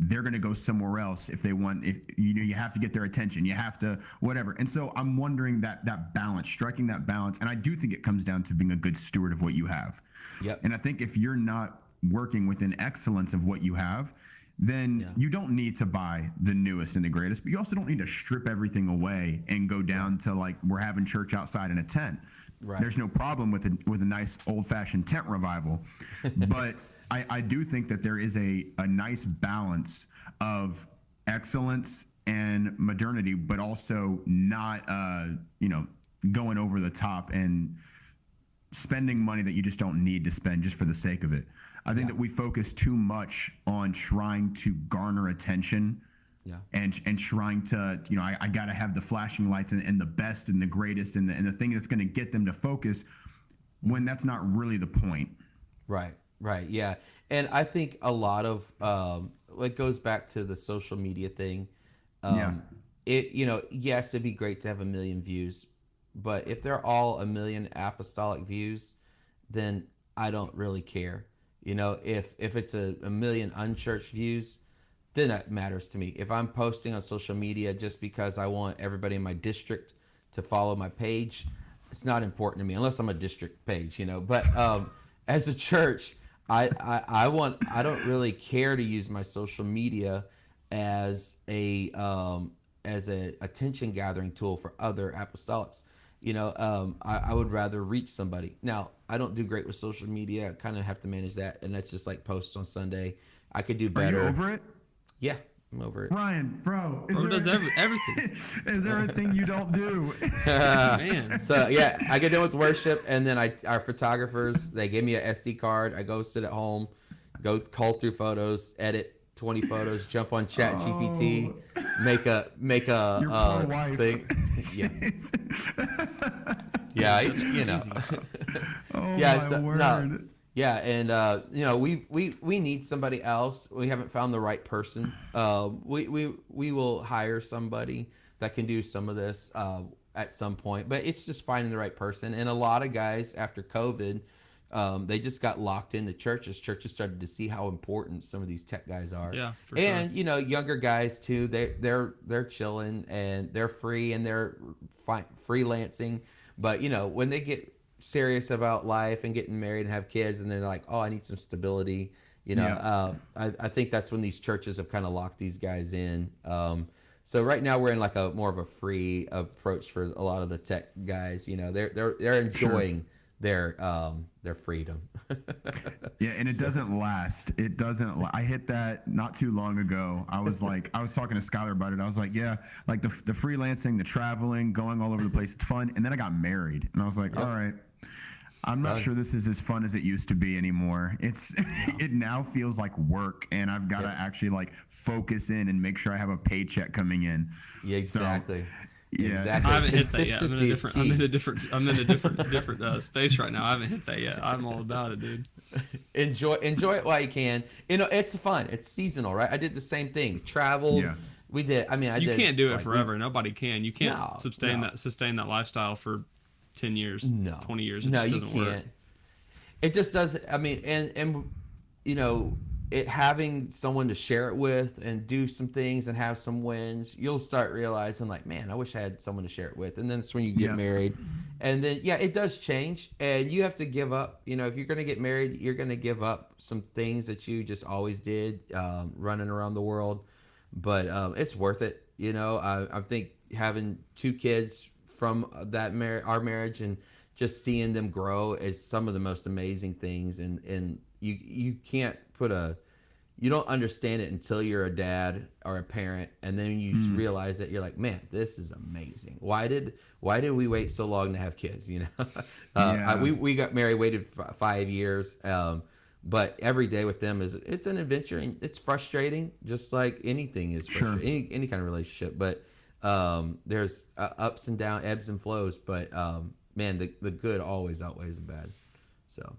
they're going to go somewhere else if they want. If you have to get their attention, you have to whatever. And so I'm wondering that balance, striking that balance. And I do think it comes down to being a good steward of what you have.
Yep.
And I think if you're not working within excellence of what you have, then you don't need to buy the newest and the greatest, but you also don't need to strip everything away and go down to we're having church outside in a tent.
Right.
There's no problem with a nice old fashioned tent revival, but I do think that there is a nice balance of excellence and modernity, but also not, going over the top and spending money that you just don't need to spend just for the sake of it. I think that we focus too much on trying to garner attention and trying to, I got to have the flashing lights and the best and the greatest and the thing that's going to get them to focus when that's not really the point.
Right. Yeah. And I think a lot of it goes back to the social media thing. Yes, it'd be great to have 1 million views, but if they're all 1 million apostolic views, then I don't really care. If it's a 1 million unchurched views, then that matters to me. If I'm posting on social media just because I want everybody in my district to follow my page, it's not important to me unless I'm a district page, But as a church, I don't really care to use my social media as a attention gathering tool for other apostolics. I would rather reach somebody. Now, I don't do great with social media. I kind of have to manage that, and that's just posts on Sunday. I could do better.
Are you over it?
Yeah, I'm over it.
Ryan, bro
does everything.
Is there a thing you don't do?
Man.
So yeah, I get done with worship, and then our photographers, they give me a SD card. I go sit at home, go cull through photos, edit 20 photos, jump on Chat GPT, make a thing. Yeah,
Oh
yeah,
my word.
No. Yeah, and we need somebody else. We haven't found the right person. We will hire somebody that can do some of this at some point, but it's just finding the right person. And a lot of guys after COVID, they just got locked into churches. Churches started to see how important some of these tech guys are.
Yeah, for
and
sure.
Younger guys too. They're chilling and they're free and they're freelancing. But when they get serious about life and getting married and have kids, and they're like, oh, I need some stability. I think that's when these churches have kind of locked these guys in. So right now we're in a more of a free approach for a lot of the tech guys. They're enjoying their freedom.
Yeah, and it doesn't last. It doesn't. I hit that not too long ago. I was like, I was talking to Skylar about it. I was like, yeah, like the freelancing, the traveling, going all over the place, it's fun. And then I got married, and I was like, all right, I'm not sure this is as fun as it used to be anymore. It now feels like work, and I've got to actually like focus in and make sure I have a paycheck coming in.
Yeah, exactly.
So, yeah,
Exactly.
I haven't hit that yet. I'm in a different space right now. I haven't hit that yet. I'm all about it, dude.
Enjoy it while you can. It's fun. It's seasonal, right? I did the same thing. Traveled.
Yeah.
We did. I mean,
You can't do it
like,
forever. Nobody can. You can't
No,
sustain that lifestyle for 10 years,
No.
20 years.
No,
just
you
doesn't
can't.
work.
It just doesn't. I mean, and you know, it having someone to share it with and do some things and have some wins, you'll start realizing like, man, I wish I had someone to share it with. And then it's when you get married, and then it does change, and you have to give up. You know, if you're gonna get married, you're gonna give up some things that you just always did, running around the world. But it's worth it. You know, I think having 2 kids from that our marriage and just seeing them grow is some of the most amazing things. And you can't you don't understand it until you're a dad or a parent, and then you realize that you're like, man, this is amazing. Why did we wait so long to have kids? You know, we got married, waited 5 years. But every day with them it's an adventure, and it's frustrating, just like anything is frustrating, any kind of relationship. But there's ups and downs, ebbs and flows. But man, the good always outweighs the bad. So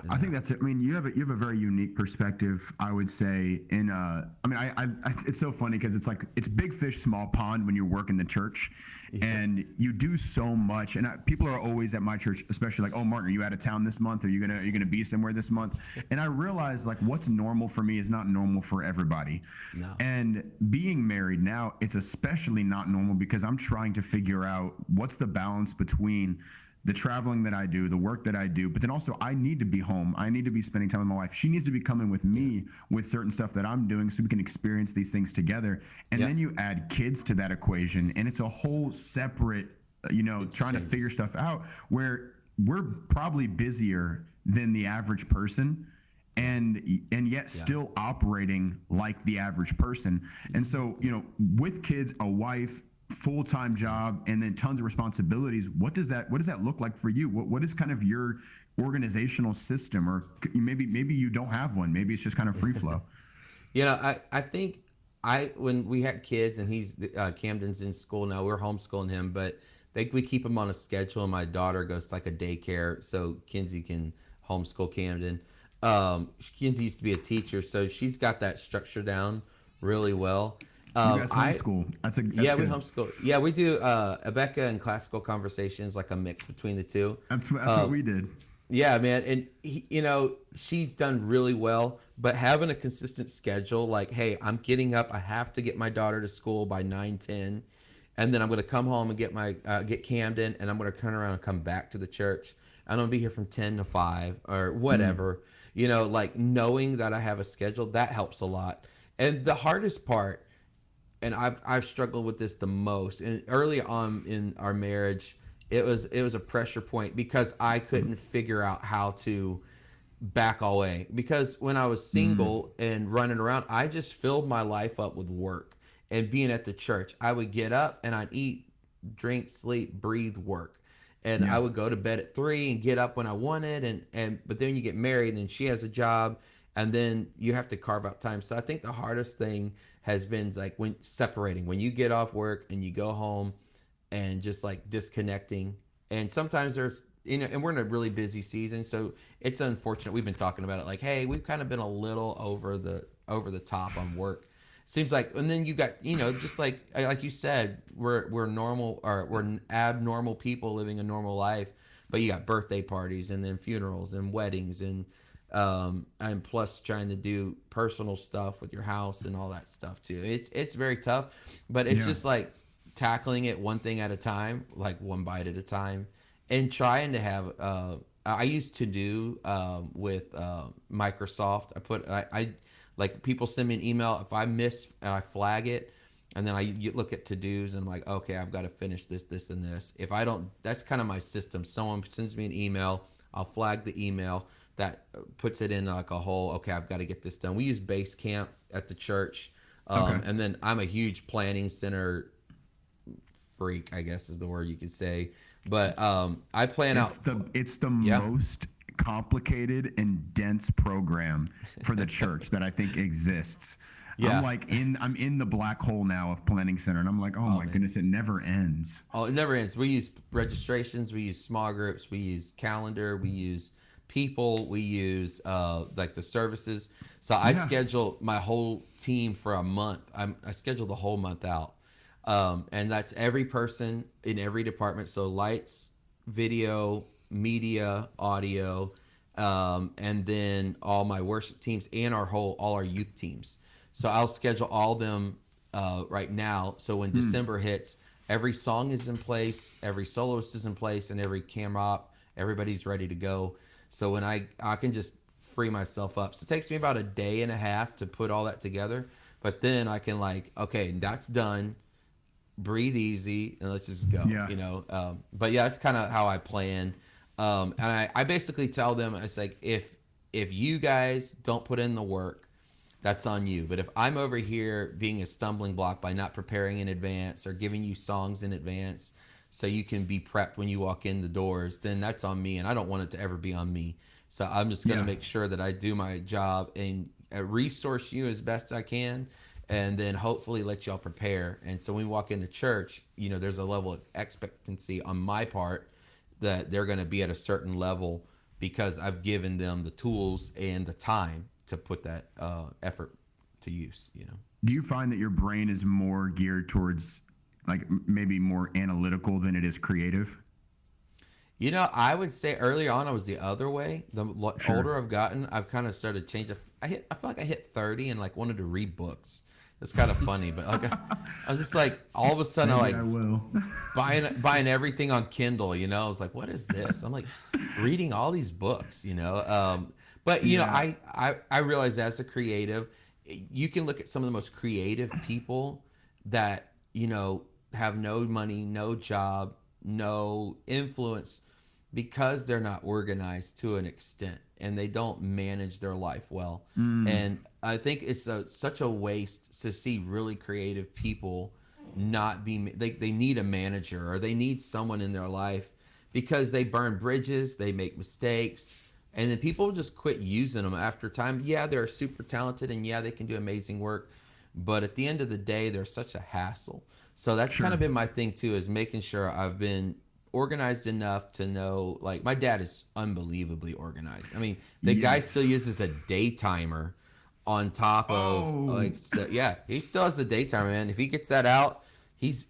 I think that's it. I mean, you have a very unique perspective, I would say. It's so funny because it's like it's big fish, small pond when you work in the church, and you do so much. And people are always at my church, especially like, "Oh, Martin, are you out of town this month? Are you gonna be somewhere this month?" And I realize like what's normal for me is not normal for everybody.
No.
And being married now, it's especially not normal because I'm trying to figure out what's the balance between the traveling that I do, the work that I do, but then also I need to be home. I need to be spending time with my wife. She needs to be coming with me with certain stuff that I'm doing so we can experience these things together. And then you add kids to that equation, and it's a whole separate, trying to figure stuff out where we're probably busier than the average person. And yet still operating like the average person. And so, with kids, a wife, full-time job, and then tons of responsibilities, what does that look like for you? What is kind of your organizational system? Or maybe you don't have one. Maybe it's just kind of free flow.
I think when we had kids, and he's Camden's in school now, we're homeschooling him, but we keep him on a schedule, and my daughter goes to like a daycare so Kinsey can homeschool Camden. Kinsey used to be a teacher, so she's got that structure down really well.
You guys homeschool. That's
we homeschool. Yeah, we do Abeka and classical conversations, like a mix between the two.
That's what we did.
Yeah, man, and she's done really well. But having a consistent schedule, like, hey, I'm getting up. I have to get my daughter to school by 9:10, and then I'm going to come home and get Camden, and I'm going to turn around and come back to the church. I'm going to be here from 10 to 5 or whatever. Like knowing that I have a schedule, that helps a lot. And the hardest part, and I've struggled with this the most, and early on in our marriage, it was a pressure point because I couldn't figure out how to back away. Because when I was single and running around, I just filled my life up with work and being at the church. I would get up and I'd eat, drink, sleep, breathe, work. And I would go to bed at 3 and get up when I wanted. But then you get married and she has a job, and then you have to carve out time. So I think the hardest thing has been like when you get off work and you go home and just like disconnecting. And sometimes there's, and we're in a really busy season, so it's unfortunate. We've been talking about it like, hey, we've kind of been a little over the top on work. Seems like, and then you got, just like you said, we're normal, or we're abnormal people living a normal life, but you got birthday parties and then funerals and weddings and plus trying to do personal stuff with your house and all that stuff too. It's very tough, but it's just like tackling it one thing at a time, like one bite at a time, and trying to have. I used to do with Microsoft. I like people send me an email if I miss and I flag it, and then I look at to-dos and I'm like, okay, I've got to finish this, and this. If I don't, that's kind of my system. Someone sends me an email, I'll flag the email that puts it in like a whole, okay, I've got to get this done. We use Basecamp at the church. And then I'm a huge planning center freak, I guess is the word you could say. But I plan out.
It's the most complicated and dense program for the church that I think exists. Yeah. I'm in the black hole now of planning center, and I'm like, oh my goodness, it never ends.
Oh, it never ends. We use registrations, we use small groups, we use calendar, we use people, we use like the services. So I schedule my whole team for a month. I schedule the whole month out, and that's every person in every department. So lights, video, media, audio, and then all my worship teams and all our youth teams. So I'll schedule all them right now. So when December hits, every song is in place, every soloist is in place, and every camera op, everybody's ready to go. So when I can just free myself up. So it takes me about a day and a half to put all that together. But then I can okay, that's done. Breathe easy and let's just go. Yeah. But yeah, that's kind of how I plan. And I basically tell them, it's like, if you guys don't put in the work, that's on you. But if I'm over here being a stumbling block by not preparing in advance or giving you songs in advance so you can be prepped when you walk in the doors, then that's on me, and I don't want it to ever be on me. So I'm just going to make sure that I do my job and resource you as best I can, and then hopefully let y'all prepare. And so when we walk into church, there's a level of expectancy on my part that they're going to be at a certain level because I've given them the tools and the time to put that effort to use.
Do you find that your brain is more geared towards maybe more analytical than it is creative?
I would say early on I was the other way. The older I've gotten, I've kind of started changing. I feel like I hit 30 and wanted to read books. It's kind of funny, but I was just all of a sudden I will buying everything on Kindle. I was like, what is this? I'm reading all these books. But I realize as a creative, you can look at some of the most creative people that have no money, no job, no influence, because they're not organized to an extent and they don't manage their life well. And I think it's such a waste to see really creative people not be, they need a manager or they need someone in their life because they burn bridges, they make mistakes, and then people just quit using them after time. Yeah, they're super talented and yeah, they can do amazing work, but at the end of the day, they're such a hassle. So that's kind of been my thing too, is making sure I've been organized enough to know, my dad is unbelievably organized. I mean, the guy still uses a day timer on top of he still has the day timer, man. If he gets that out, it's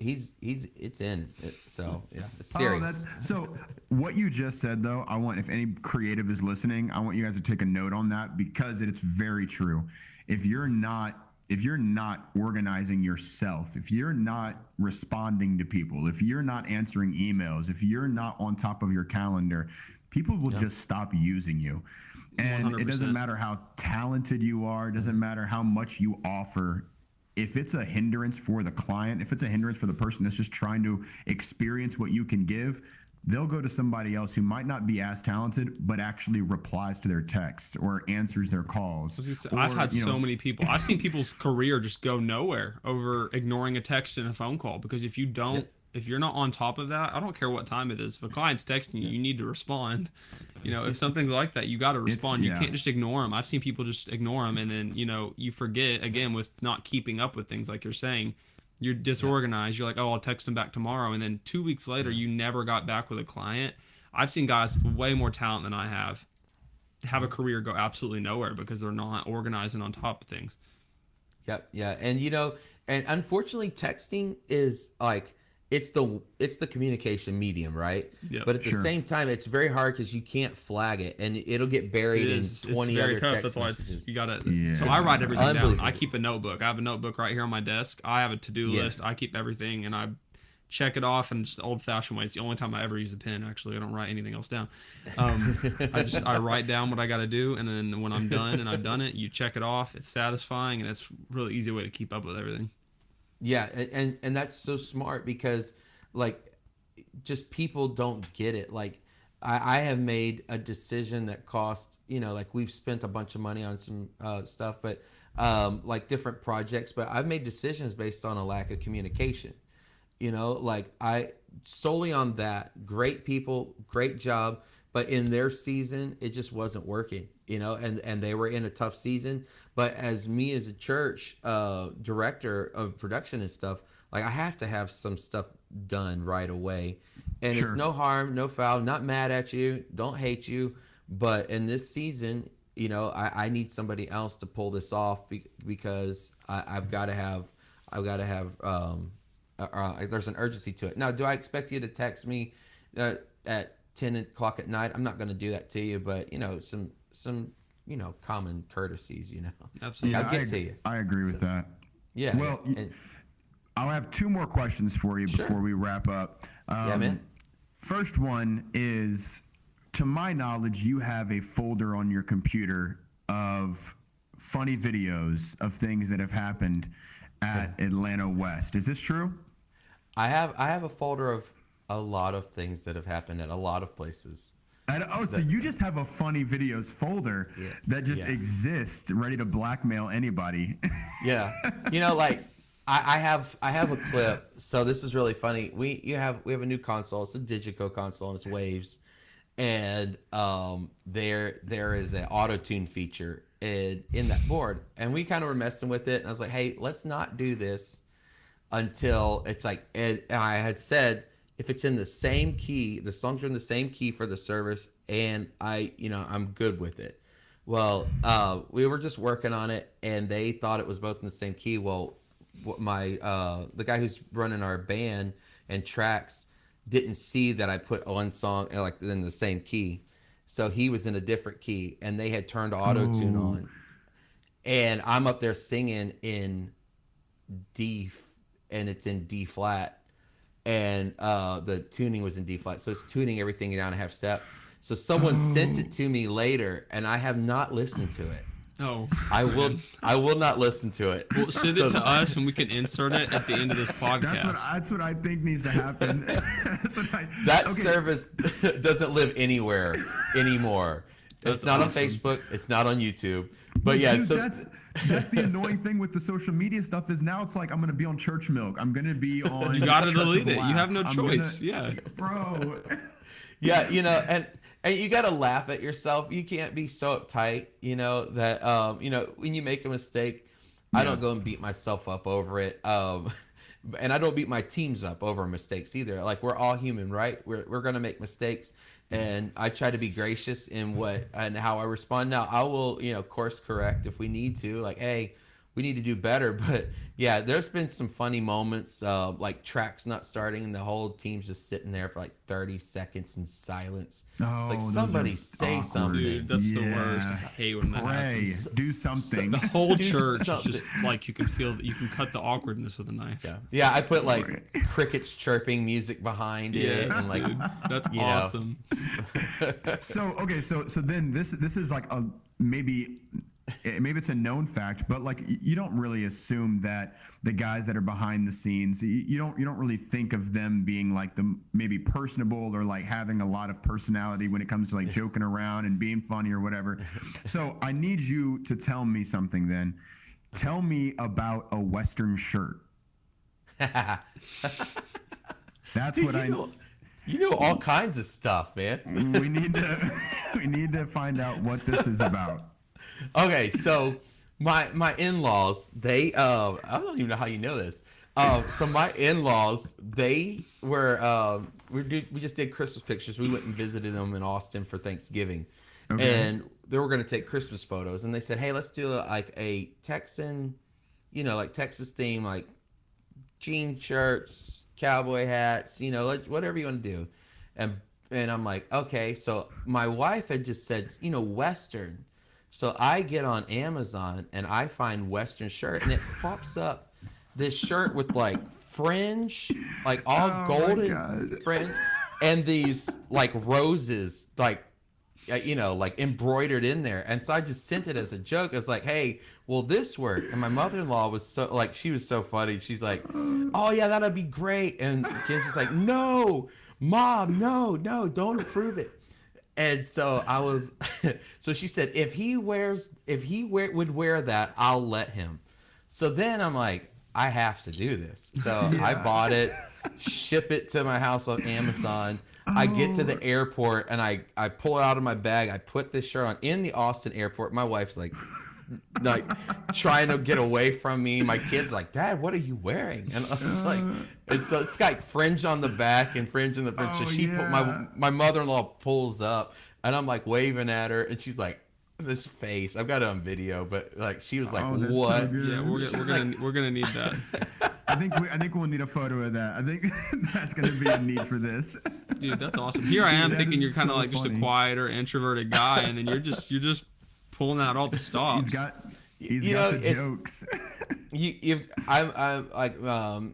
in. So yeah, it's serious.
So what you just said though, I want, if any creative is listening, I want you guys to take a note on that because it's very true. If you're not organizing yourself, if you're not responding to people, if you're not answering emails, if you're not on top of your calendar, people will just stop using you. And 100%. It doesn't matter how talented you are, it doesn't matter how much you offer. If it's a hindrance for the client, if it's a hindrance for the person that's just trying to experience what you can give, they'll go to somebody else who might not be as talented, but actually replies to their texts or answers their calls.
I've had so many people. I've seen people's career just go nowhere over ignoring a text and a phone call. Because if you don't, if you're not on top of that, I don't care what time it is. If a client's texting you, you need to respond. If something's like that, you got to respond. You can't just ignore them. I've seen people just ignore them, and then you forget again with not keeping up with things like you're saying. You're disorganized. You're like, oh, I'll text them back tomorrow. And then 2 weeks later, you never got back with a client. I've seen guys with way more talent than I have a career go absolutely nowhere because they're not organized and on top of things.
Yep. Yeah. And, and unfortunately, texting is it's the communication medium, right?
Yep.
But at the same time, it's very hard because you can't flag it, and it'll get buried in 20 other text messages.
You gotta. Yeah. So I write everything down. I keep a notebook. I have a notebook right here on my desk. I have a to-do list. I keep everything, and I check it off in just the old-fashioned way. It's the only time I ever use a pen. Actually, I don't write anything else down. I write down what I got to do, and then when I'm done and I've done it, you check it off. It's satisfying, and it's a really easy way to keep up with everything.
Yeah, and that's so smart because just people don't get it. I have made a decision that cost, like we've spent a bunch of money on some stuff, but like different projects, but I've made decisions based on a lack of communication. Like I solely on that. Great people, great job, but in their season, it just wasn't working. And they were in a tough season. But as me as a church director of production and stuff, like I have to have some stuff done right away. And
Sure.
it's no harm, no foul, not mad at you, don't hate you. But in this season, I need somebody else to pull this off because I've got to have, there's an urgency to it. Now, do I expect you to text me at 10 o'clock at night? I'm not going to do that to you, but some common courtesies,
Absolutely.
I'll get to you.
I agree with that.
Yeah.
Well,
and,
I'll have two more questions for you before we wrap up.
yeah, man.
First one is, to my knowledge, you have a folder on your computer of funny videos of things that have happened at Atlanta West. Is this true?
I have a folder of a lot of things that have happened at a lot of places.
So you just have a funny videos folder that just exists, ready to blackmail anybody.
Yeah. Like I have a clip. So this is really funny. We have a new console. It's a Digico console and it's Waves. And there is an auto-tune feature in that board. And we kind of were messing with it. And I was like, hey, let's not do this until it's like, and I had said, if it's in the same key, the songs are in the same key for the service, and I'm good with it. Well, we were just working on it, and they thought it was both in the same key. Well, the guy who's running our band and tracks didn't see that I put one song like in the same key, so he was in a different key, and they had turned auto tune on, and I'm up there singing in D, and it's in D flat. And the tuning was in D flat, so it's tuning everything down a half step. So someone sent it to me later, and I have not listened to it.
Oh,
I will not listen to it.
well, send it to us, and we can insert it at the end of this podcast.
That's what I think needs to happen.
Service doesn't live anywhere anymore. It's not on Facebook. It's not on YouTube. But yeah,
dude, that's the annoying thing with the social media stuff is now it's like I'm gonna be on Church Milk. I'm gonna be on.
You gotta
Church
delete
of
it. You have no
Laugh.
choice. Yeah,
bro.
Yeah, and you gotta laugh at yourself. You can't be so uptight. That when you make a mistake, I don't go and beat myself up over it. And I don't beat my teams up over mistakes either. Like we're all human, right? We're gonna make mistakes. And I try to be gracious in how I respond. Now I will, course correct if we need to. Like, hey, we need to do better. But yeah, there's been some funny moments, like tracks not starting and the whole team's just sitting there for like 30 seconds in silence.
Oh,
it's like somebody say
awkward.
something.
dude, that's the worst. I hate when that
Pray,
happens.
do something.
The whole
Do
church is
something.
just like you can feel that you can cut the awkwardness with a knife.
Yeah. I put like crickets chirping music behind it,
Yes,
and like,
dude, that's awesome.
So then this is like maybe it's a known fact, but like you don't really assume that the guys that are behind the scenes, you don't really think of them being like maybe personable or like having a lot of personality when it comes to like joking around and being funny or whatever. So I need you to tell me something then. Tell me about a Western shirt. That's what
You know all kinds of stuff, man.
we need to find out what this is about.
Okay, so my in-laws, they I don't even know how you know this. So my in-laws, they were we just did Christmas pictures. We went and visited them in Austin for Thanksgiving.
Okay.
And they were going to take Christmas photos, and they said, "Hey, let's do like a Texan, like Texas theme, like jean shirts, cowboy hats, like whatever you want to do." And I'm like, "Okay." So my wife had just said, Western. So I get on Amazon and I find Western shirt, and it pops up this shirt with like fringe, like all golden fringe, and these like roses, like like embroidered in there. And so I just sent it as a joke. I was like, "Hey, will this work?" And my mother-in-law was she was so funny. She's like, "Oh yeah, that'd be great." And Ken's just like, "No, Mom, no, don't approve it." And so I was, so she said, if he would wear that, I'll let him. So then I'm like, I have to do this. So I bought it, ship it to my house on Amazon. I get to the airport and I pull it out of my bag. I put this shirt on in the Austin airport. My wife's like trying to get away from me. My kid's like, Dad, what are you wearing? And I was like, and so it's got fringe on the back and fringe on the front. So my mother-in-law pulls up and I'm like waving at her and she's like, this face. I've got it on video, but like she was like, what?
So yeah, we're gonna need that.
I think we'll need a photo of that. I think that's gonna be a need for this.
Dude, that's awesome. Here I am thinking you're kind of
so
like
funny.
just a quieter, introverted guy, and then you're just pulling out all the stops.
He's got the jokes.
I'm like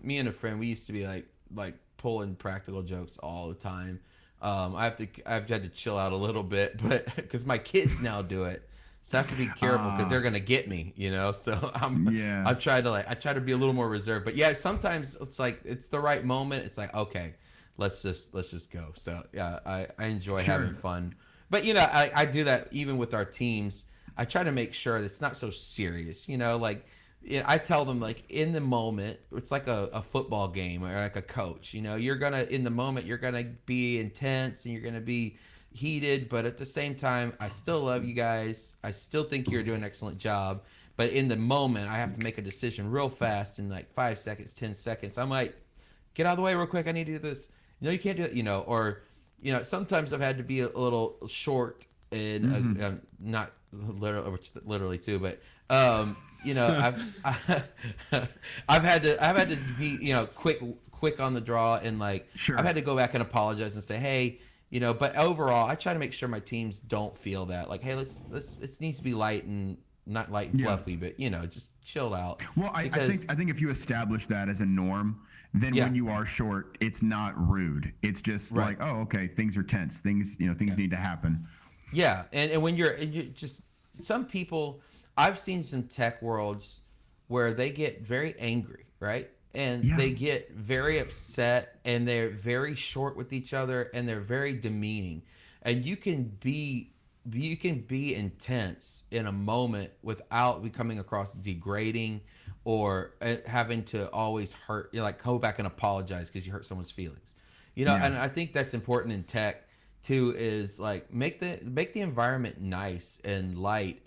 me and a friend. We used to be like pulling practical jokes all the time. I've had to chill out a little bit, but because my kids now do it, so I have to be careful because they're gonna get me, you know. So I try to be a little more reserved. But yeah, sometimes it's like it's the right moment. It's like, okay, let's just go. So yeah, I enjoy having fun. But you know, I do that even with our teams. I try to make sure that it's not so serious, you know, like I tell them like in the moment, it's like a football game or like a coach, you know, in the moment, you're going to be intense and you're going to be heated, but at the same time, I still love you guys. I still think you're doing an excellent job, but in the moment, I have to make a decision real fast in like 5 seconds, 10 seconds. I'm like, get out of the way real quick. I need to do this. No, you can't do it, you know, or, you know, sometimes I've had to be a little short and not literally too, but you know, I've had to be, you know, quick on the draw and like I've had to go back and apologize and say, hey, you know, but overall I try to make sure my teams don't feel that like, hey, it needs to be light and not light and fluffy, but you know, just chill out.
Well, I think if you establish that as a norm, then when you are short, it's not rude. It's just like, oh, okay, things are tense. Things need to happen.
Yeah, and when you're just some people, I've seen some tech worlds where they get very angry, right? And they get very upset and they're very short with each other and they're very demeaning. And you can be intense in a moment without becoming across degrading or having to always hurt, you know, like go back and apologize because you hurt someone's feelings. You know, and I think that's important in tech too, is like make the environment nice and light,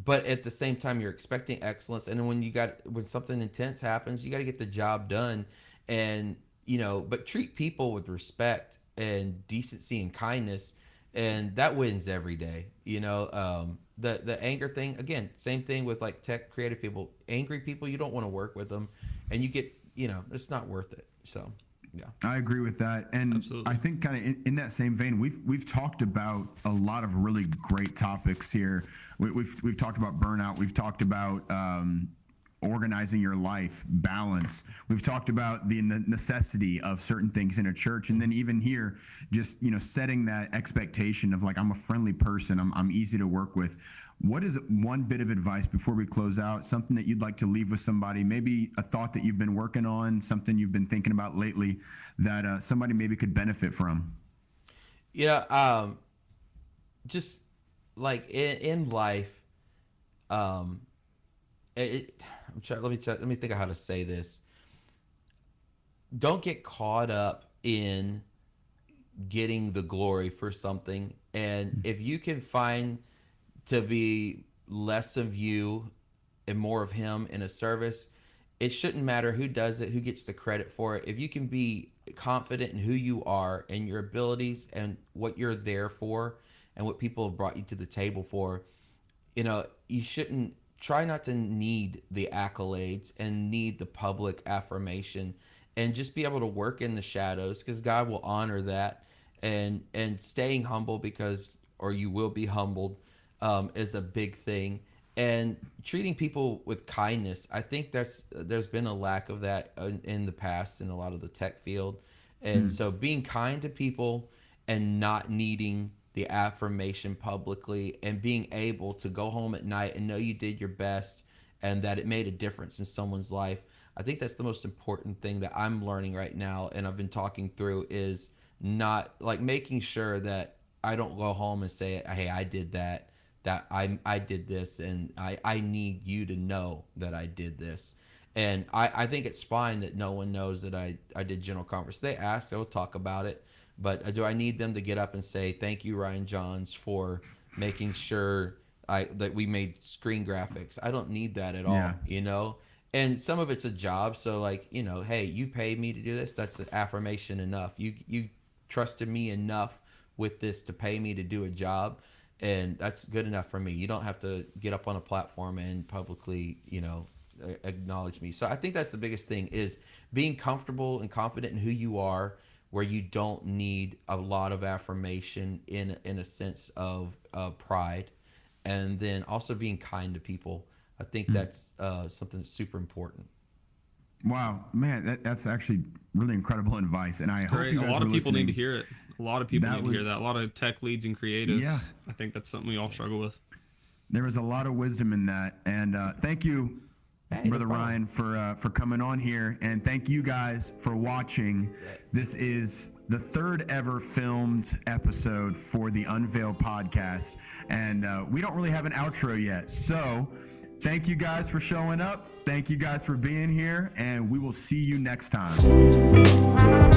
but at the same time you're expecting excellence, and when something intense happens, you got to get the job done, and you know, but treat people with respect and decency and kindness, and that wins every day. You know, the anger thing, again, same thing with like tech creative people. Angry people, you don't want to work with them, and you get, you know, it's not worth it. So yeah, I
agree with that, and absolutely. I think kind of in that same vein, we've talked about a lot of really great topics here. We've talked about burnout. We've talked about organizing your life, balance. We've talked about the necessity of certain things in a church, and then even here, just, you know, setting that expectation of like, I'm a friendly person. I'm easy to work with. What is one bit of advice before we close out, something that you'd like to leave with somebody, maybe a thought that you've been working on, something you've been thinking about lately that somebody maybe could benefit from?
Yeah, just like in life, let me think of how to say this. Don't get caught up in getting the glory for something, and if you can find to be less of you and more of him in a service, it shouldn't matter who does it, who gets the credit for it. If you can be confident in who you are and your abilities and what you're there for and what people have brought you to the table for, you know, you shouldn't try not to need the accolades and need the public affirmation, and just be able to work in the shadows, because God will honor that, and staying humble, because, or you will be humbled, is a big thing, and treating people with kindness. I think there's been a lack of that in the past in a lot of the tech field, and so being kind to people and not needing the affirmation publicly, and being able to go home at night and know you did your best and that it made a difference in someone's life. I think that's the most important thing that I'm learning right now, and I've been talking through, is not like making sure that I don't go home and say, hey, I did that I did this, and I need you to know that I did this. And I think it's fine that no one knows that I did General Conference. They asked, I will talk about it. But do I need them to get up and say, thank you, Ryan Johns, for making sure that we made screen graphics? I don't need that at all, you know? And some of it's a job. So, like, you know, hey, you paid me to do this. That's an affirmation enough. You trusted me enough with this to pay me to do a job. And that's good enough for me. You don't have to get up on a platform and publicly, you know, acknowledge me. So I think that's the biggest thing, is being comfortable and confident in who you are, where you don't need a lot of affirmation in a sense of pride. And then also being kind to people. I think that's something that's super important.
Wow, man, that's actually really incredible advice. And I hope you guys
a lot of people
listening.
need to hear it. A lot of people need to hear that. A lot of tech leads and creatives.
Yeah.
I think that's something we all struggle with.
There was a lot of wisdom in that. And thank you, Brother Ryan, for coming on here. And thank you guys for watching. This is the third ever filmed episode for the Unveil podcast. And we don't really have an outro yet. So thank you guys for showing up. Thank you guys for being here. And we will see you next time.